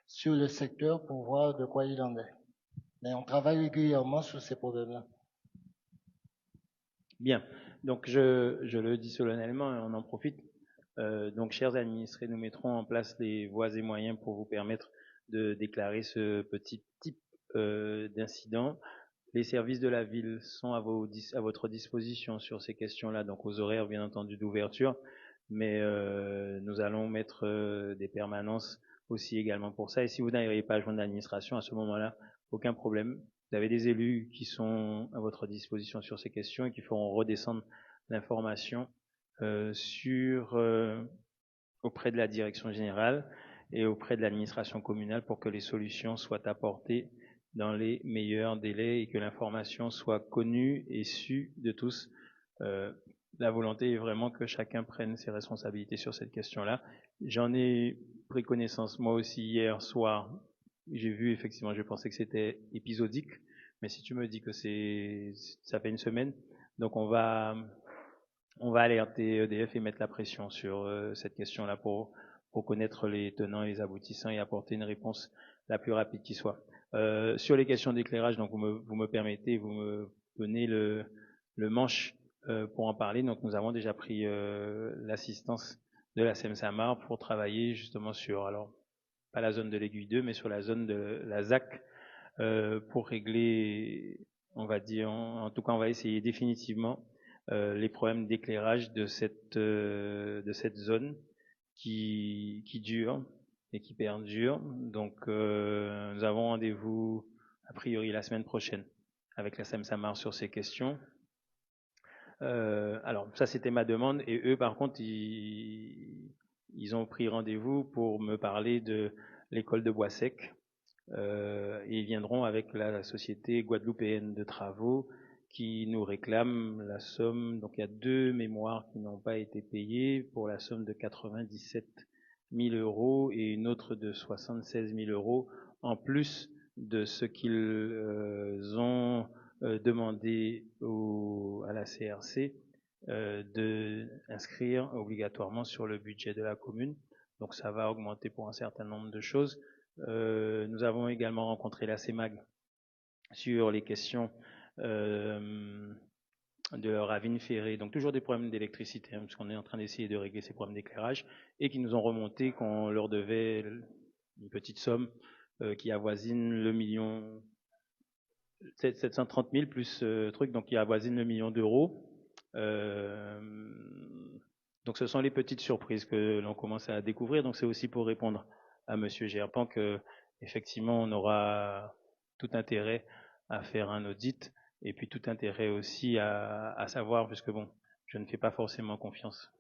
sur le secteur pour voir de quoi il en est. Mais on travaille régulièrement sur ces problèmes-là. Bien. Donc, je le dis solennellement et on en profite. Donc, chers administrés, nous mettrons en place les voies et moyens pour vous permettre de déclarer ce petit type d'incident. Les services de la ville sont à votre disposition sur ces questions-là, donc aux horaires, bien entendu, d'ouverture. Mais nous allons mettre des permanences aussi également pour ça. Et si vous n'arrivez pas à joindre l'administration, à ce moment-là, aucun problème. Vous avez des élus qui sont à votre disposition sur ces questions et qui feront redescendre l'information auprès de la direction générale et auprès de l'administration communale pour que les solutions soient apportées dans les meilleurs délais et que l'information soit connue et sue de tous. La volonté est vraiment que chacun prenne ses responsabilités sur cette question-là. J'en ai pris connaissance moi aussi hier soir. J'ai vu effectivement, je pensais que c'était épisodique, mais si tu me dis que ça fait une semaine, donc on va alerter EDF et mettre la pression sur cette question-là pour connaître les tenants et les aboutissants et apporter une réponse la plus rapide qui soit. Sur les questions d'éclairage, donc vous me permettez, vous me donnez le manche pour en parler. Donc nous avons déjà pris l'assistance de la SEM-SAMAR pour travailler justement sur. Alors pas la zone de l'Aiguille 2, mais sur la zone de la ZAC, pour régler, on va dire, en tout cas on va essayer définitivement les problèmes d'éclairage de cette zone qui dure et qui perdure. Donc nous avons rendez-vous a priori la semaine prochaine avec la SEM-SAMAR sur ces questions. Alors ça c'était ma demande, et eux par contre ils ont pris rendez-vous pour me parler de l'école de Bois-Sec, et ils viendront avec la société guadeloupéenne de travaux qui nous réclame la somme. Donc il y a 2 mémoires qui n'ont pas été payées pour la somme de 97 000 € et une autre de 76 000 € en plus de ce qu'ils ont demandé à la CRC d'inscrire obligatoirement sur le budget de la commune. Donc ça va augmenter pour un certain nombre de choses. Nous avons également rencontré la CEMAG sur les questions de Ravine Ferré, donc toujours des problèmes d'électricité, parce qu'on est en train d'essayer de régler ces problèmes d'éclairage, et qui nous ont remonté qu'on leur devait une petite somme qui avoisine le 730 000 plus truc, donc qui avoisine le 1 million d'euros. Donc ce sont les petites surprises que l'on commence à découvrir. Donc c'est aussi pour répondre à Monsieur Gerpan que effectivement on aura tout intérêt à faire un audit, et puis tout intérêt aussi à savoir, puisque bon, je ne fais pas forcément confiance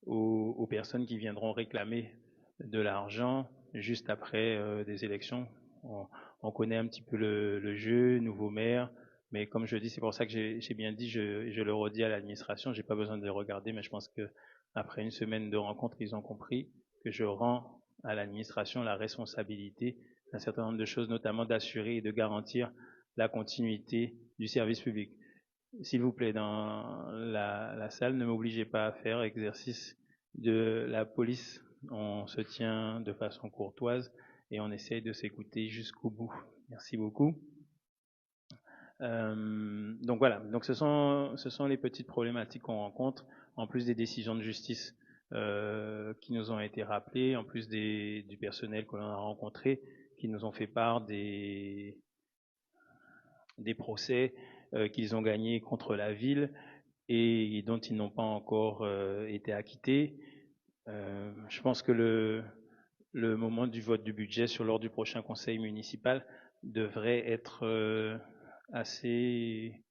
aux personnes qui viendront réclamer de l'argent juste après des élections. On connaît un petit peu le jeu, nouveau maire, mais comme je dis, c'est pour ça que j'ai bien dit, je le redis à l'administration, j'ai pas besoin de les regarder, mais je pense que après une semaine de rencontres, ils ont compris que je rends à l'administration la responsabilité d'un certain nombre de choses, notamment d'assurer et de garantir la continuité du service public. S'il vous plaît, dans la salle, ne m'obligez pas à faire exercice de la police. On se tient de façon courtoise et on essaye de s'écouter jusqu'au bout. Merci beaucoup. Donc voilà, donc ce sont les petites problématiques qu'on rencontre, en plus des décisions de justice qui nous ont été rappelées, en plus du personnel que l'on a rencontré, qui nous ont fait part des procès qu'ils ont gagnés contre la ville et dont ils n'ont pas encore été acquittés. Je pense que le moment du vote du budget lors du prochain conseil municipal devrait être assez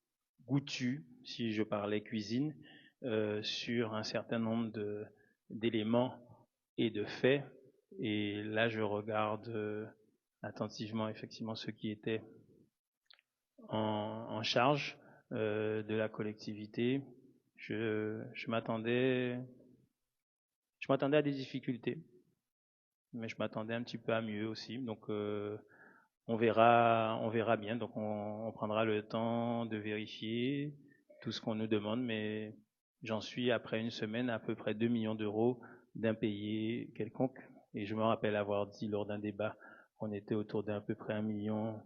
goûtu, si je parlais cuisine, sur un certain nombre d'éléments et de faits. Et là, je regarde attentivement effectivement ceux qui étaient en charge de la collectivité. Je m'attendais à des difficultés, mais je m'attendais un petit peu à mieux aussi. Donc on verra bien. Donc on prendra le temps de vérifier tout ce qu'on nous demande, mais j'en suis après une semaine à peu près 2 millions d'euros d'impayés quelconque. Et je me rappelle avoir dit lors d'un débat qu'on était autour d'à peu près 1 million.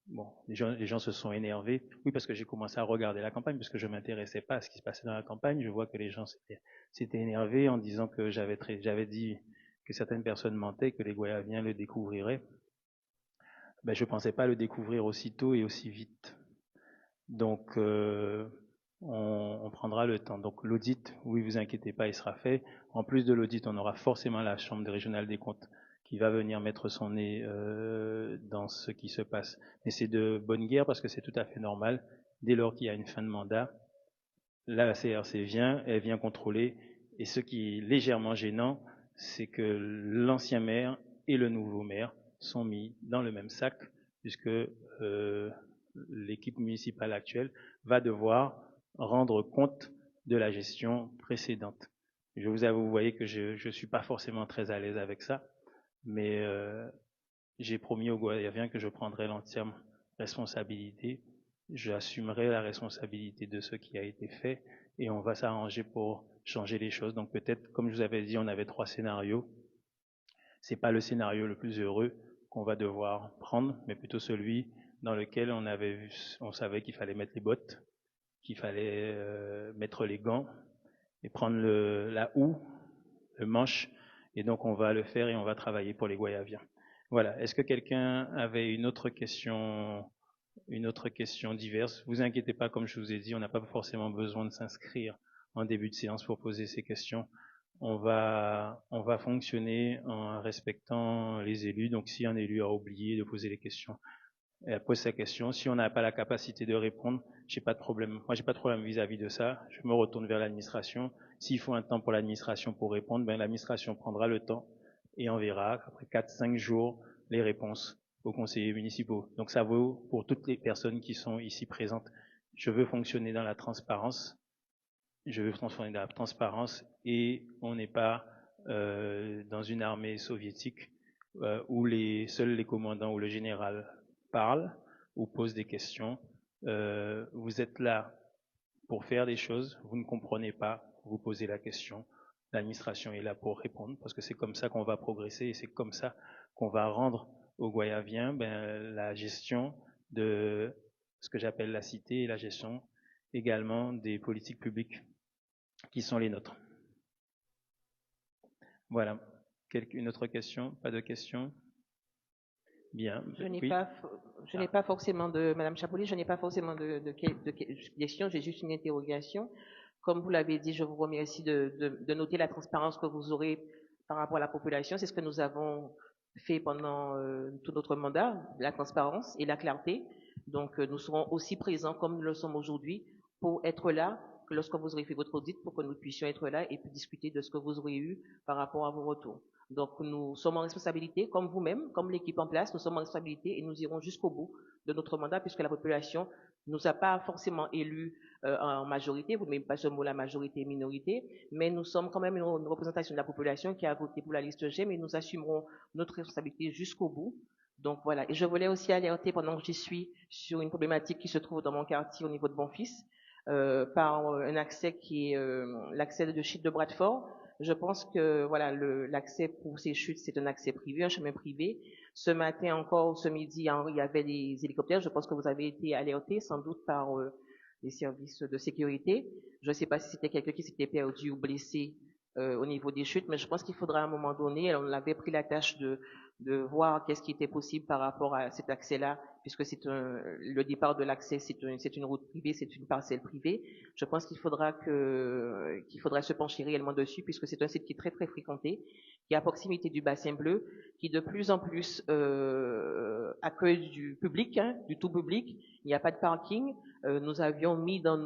Bon, les gens se sont énervés. Oui, parce que j'ai commencé à regarder la campagne, parce que je m'intéressais pas à ce qui se passait dans la campagne. Je vois que les gens s'étaient énervés en disant que j'avais dit que certaines personnes mentaient, que les Guayaviens le découvriraient. Ben, je pensais pas le découvrir aussitôt et aussi vite. Donc, on prendra le temps. Donc, l'audit, oui, vous inquiétez pas, il sera fait. En plus de l'audit, on aura forcément la Chambre régionale des comptes qui va venir mettre son nez dans ce qui se passe. Mais c'est de bonne guerre parce que c'est tout à fait normal. Dès lors qu'il y a une fin de mandat, la CRC elle vient contrôler. Et ce qui est légèrement gênant, c'est que l'ancien maire et le nouveau maire sont mis dans le même sac, puisque l'équipe municipale actuelle va devoir rendre compte de la gestion précédente. Je vous avoue, vous voyez que je suis pas forcément très à l'aise avec ça, mais j'ai promis aux Guayaviens que je prendrai l'entière responsabilité. J'assumerai la responsabilité de ce qui a été fait et on va s'arranger pour changer les choses. Donc peut-être, comme je vous avais dit, on avait 3 scénarios. C'est pas le scénario le plus heureux qu'on va devoir prendre, mais plutôt celui dans lequel on savait qu'il fallait mettre les bottes, qu'il fallait mettre les gants et prendre la houe le manche. Et donc, on va le faire et on va travailler pour les Guayaviens. Voilà. Est-ce que quelqu'un avait une autre question diverse? Vous inquiétez pas, comme je vous ai dit, on n'a pas forcément besoin de s'inscrire en début de séance pour poser ces questions. On va fonctionner en respectant les élus. Donc, si un élu a oublié de poser les questions, elle pose sa question. Si on n'a pas la capacité de répondre, j'ai pas de problème. Moi, j'ai pas de problème vis-à-vis de ça. Je me retourne vers l'administration. S'il faut un temps pour l'administration pour répondre, ben l'administration prendra le temps et on verra après 4-5 jours les réponses aux conseillers municipaux. Donc, ça vaut pour toutes les personnes qui sont ici présentes. Je veux fonctionner dans la transparence. Je veux transformer dans la transparence et on n'est pas dans une armée soviétique où seuls les commandants ou le général parlent ou posent des questions. Vous êtes là pour faire des choses, vous ne comprenez pas, vous posez la question. L'administration est là pour répondre parce que c'est comme ça qu'on va progresser et c'est comme ça qu'on va rendre aux Guayaviens la gestion de ce que j'appelle la cité et la gestion également des politiques publiques qui sont les nôtres. Voilà. Une autre question? Pas de questions? Bien. Je n'ai pas forcément Madame Chapouli, je n'ai pas forcément de questions, j'ai juste une interrogation. Comme vous l'avez dit, je vous remercie de noter la transparence que vous aurez par rapport à la population. C'est ce que nous avons fait pendant tout notre mandat, la transparence et la clarté. Donc, nous serons aussi présents comme nous le sommes aujourd'hui pour être là que lorsque vous aurez fait votre audit, pour que nous puissions être là et puis discuter de ce que vous aurez eu par rapport à vos retours. Donc, nous sommes en responsabilité, comme vous-même, comme l'équipe en place, nous sommes en responsabilité et nous irons jusqu'au bout de notre mandat puisque la population ne nous a pas forcément élus en majorité, vous ne mettez pas ce mot la majorité et minorité, mais nous sommes quand même une représentation de la population qui a voté pour la liste GEM et nous assumerons notre responsabilité jusqu'au bout. Donc voilà, et je voulais aussi alerter pendant que j'y suis sur une problématique qui se trouve dans mon quartier au niveau de Bonfils, par un accès qui est l'accès de chute de Bradford. Je pense que voilà, l'accès pour ces chutes, c'est un accès privé, un chemin privé. Ce matin encore, ce midi, il y avait des hélicoptères. Je pense que vous avez été alertés sans doute par les services de sécurité. Je ne sais pas si c'était quelqu'un qui s'était perdu ou blessé au niveau des chutes, mais je pense qu'il faudra à un moment donné, on avait pris la tâche de voir qu'est-ce qui était possible par rapport à cet accès-là, puisque le départ de l'accès, c'est une route privée, c'est une parcelle privée. Je pense qu'il faudra se pencher réellement dessus, puisque c'est un site qui est très très fréquenté, qui est à proximité du bassin bleu, qui de plus en plus accueille du public, du tout public. Il n'y a pas de parking. Nous avions mis dans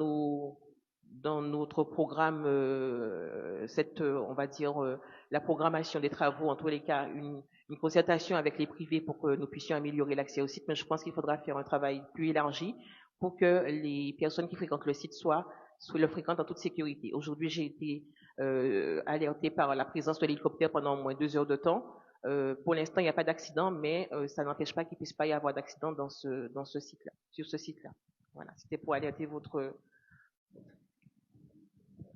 notre programme on va dire la programmation des travaux, en tous les cas une concertation avec les privés pour que nous puissions améliorer l'accès au site, mais je pense qu'il faudra faire un travail plus élargi pour que les personnes qui fréquentent le site le fréquentent en toute sécurité. Aujourd'hui, j'ai été alertée par la présence de l'hélicoptère pendant au moins 2 heures de temps. Pour l'instant, il n'y a pas d'accident, mais ça n'empêche pas qu'il ne puisse pas y avoir d'accident sur ce site-là. Voilà, c'était pour alerter votre...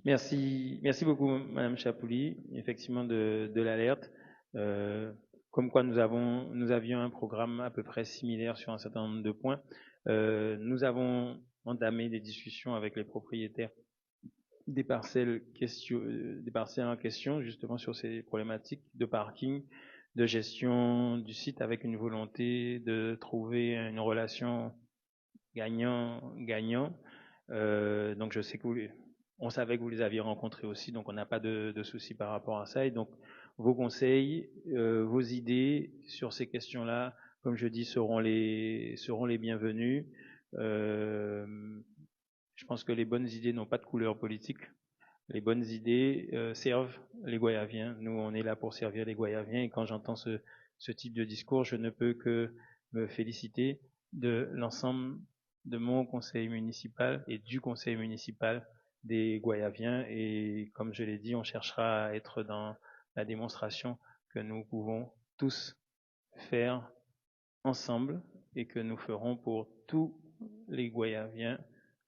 Merci beaucoup, Madame Chapouli, effectivement de l'alerte. Comme quoi nous avions un programme à peu près similaire sur un certain nombre de points. Nous avons entamé des discussions avec les propriétaires des parcelles en question, justement sur ces problématiques de parking, de gestion du site, avec une volonté de trouver une relation gagnant-gagnant. Donc je sais on savait que vous les aviez rencontrés aussi, donc on n'a pas de souci par rapport à ça. Et donc vos conseils, vos idées sur ces questions-là, comme je dis, seront les bienvenus. Je pense que les bonnes idées n'ont pas de couleur politique. Les bonnes idées servent les Guayaviens. Nous, on est là pour servir les Guayaviens. Et quand j'entends ce type de discours, je ne peux que me féliciter de l'ensemble de mon conseil municipal et du conseil municipal des Guayaviens. Et comme je l'ai dit, on cherchera à être dans la démonstration que nous pouvons tous faire ensemble et que nous ferons pour tous les Guayaviens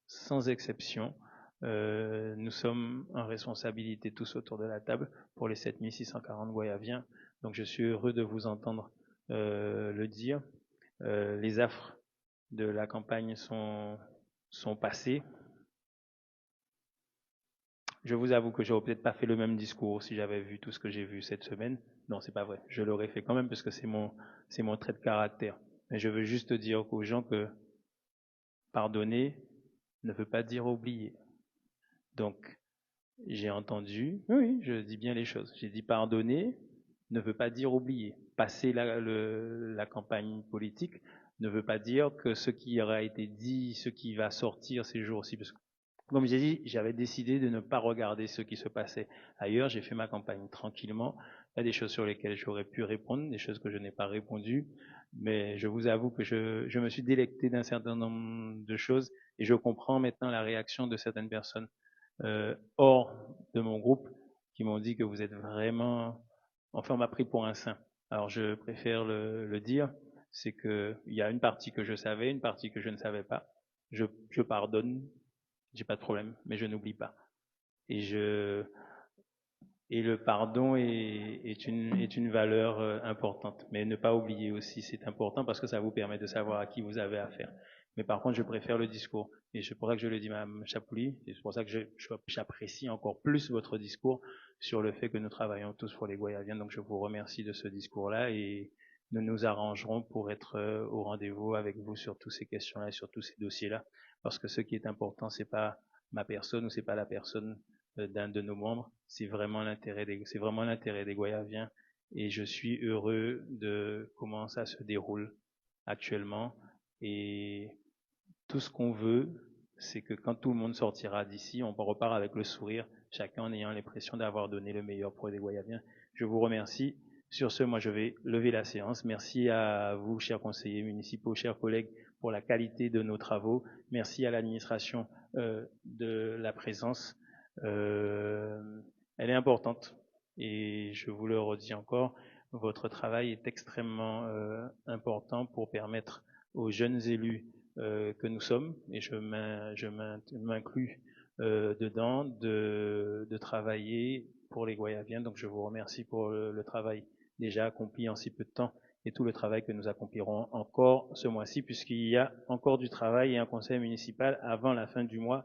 sans exception. Nous sommes en responsabilité tous autour de la table pour les 7640 Guayaviens. Donc je suis heureux de vous entendre le dire. Les affres de la campagne sont passées. Je vous avoue que j'aurais peut-être pas fait le même discours si j'avais vu tout ce que j'ai vu cette semaine. Non, c'est pas vrai. Je l'aurais fait quand même parce que c'est mon trait de caractère. Mais je veux juste dire aux gens que pardonner ne veut pas dire oublier. Donc, j'ai entendu, oui, je dis bien les choses. J'ai dit pardonner ne veut pas dire oublier. Passer la campagne politique ne veut pas dire que ce qui aura été dit, ce qui va sortir ces jours-ci, parce que comme j'ai dit, j'avais décidé de ne pas regarder ce qui se passait ailleurs. J'ai fait ma campagne tranquillement. Il y a des choses sur lesquelles j'aurais pu répondre, des choses que je n'ai pas répondu. Mais je vous avoue que je me suis délecté d'un certain nombre de choses et je comprends maintenant la réaction de certaines personnes hors de mon groupe qui m'ont dit que vous êtes vraiment... Enfin, on m'a pris pour un saint. Alors, je préfère le dire. C'est qu'il y a une partie que je savais, une partie que je ne savais pas. Je pardonne. J'ai pas de problème, mais je n'oublie pas. Et le pardon est une valeur importante. Mais ne pas oublier aussi, c'est important parce que ça vous permet de savoir à qui vous avez affaire. Mais par contre, je préfère le discours. Et c'est pour ça que je le dis, Mme Chapouli, et c'est pour ça que j'apprécie encore plus votre discours sur le fait que nous travaillons tous pour les Goyaviens. Donc je vous remercie de ce discours-là et nous nous arrangerons pour être au rendez-vous avec vous sur toutes ces questions-là et sur tous ces dossiers-là. Parce que ce qui est important, c'est pas ma personne ou c'est pas la personne d'un de nos membres, c'est vraiment l'intérêt des Goyaviens. Et je suis heureux de comment ça se déroule actuellement. Et tout ce qu'on veut, c'est que quand tout le monde sortira d'ici, on repart avec le sourire, chacun en ayant l'impression d'avoir donné le meilleur pour les Goyaviens. Je vous remercie. Sur ce, moi, je vais lever la séance. Merci à vous, chers conseillers municipaux, chers collègues, pour la qualité de nos travaux. Merci à l'administration de la présence. Elle est importante. Et je vous le redis encore, votre travail est extrêmement important pour permettre aux jeunes élus que nous sommes, et je m'inclus dedans, de travailler pour les Goyaviens. Donc je vous remercie pour le travail déjà accompli en si peu de temps et tout le travail que nous accomplirons encore ce mois-ci, puisqu'il y a encore du travail et un conseil municipal avant la fin du mois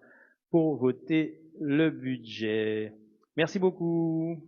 pour voter le budget. Merci beaucoup.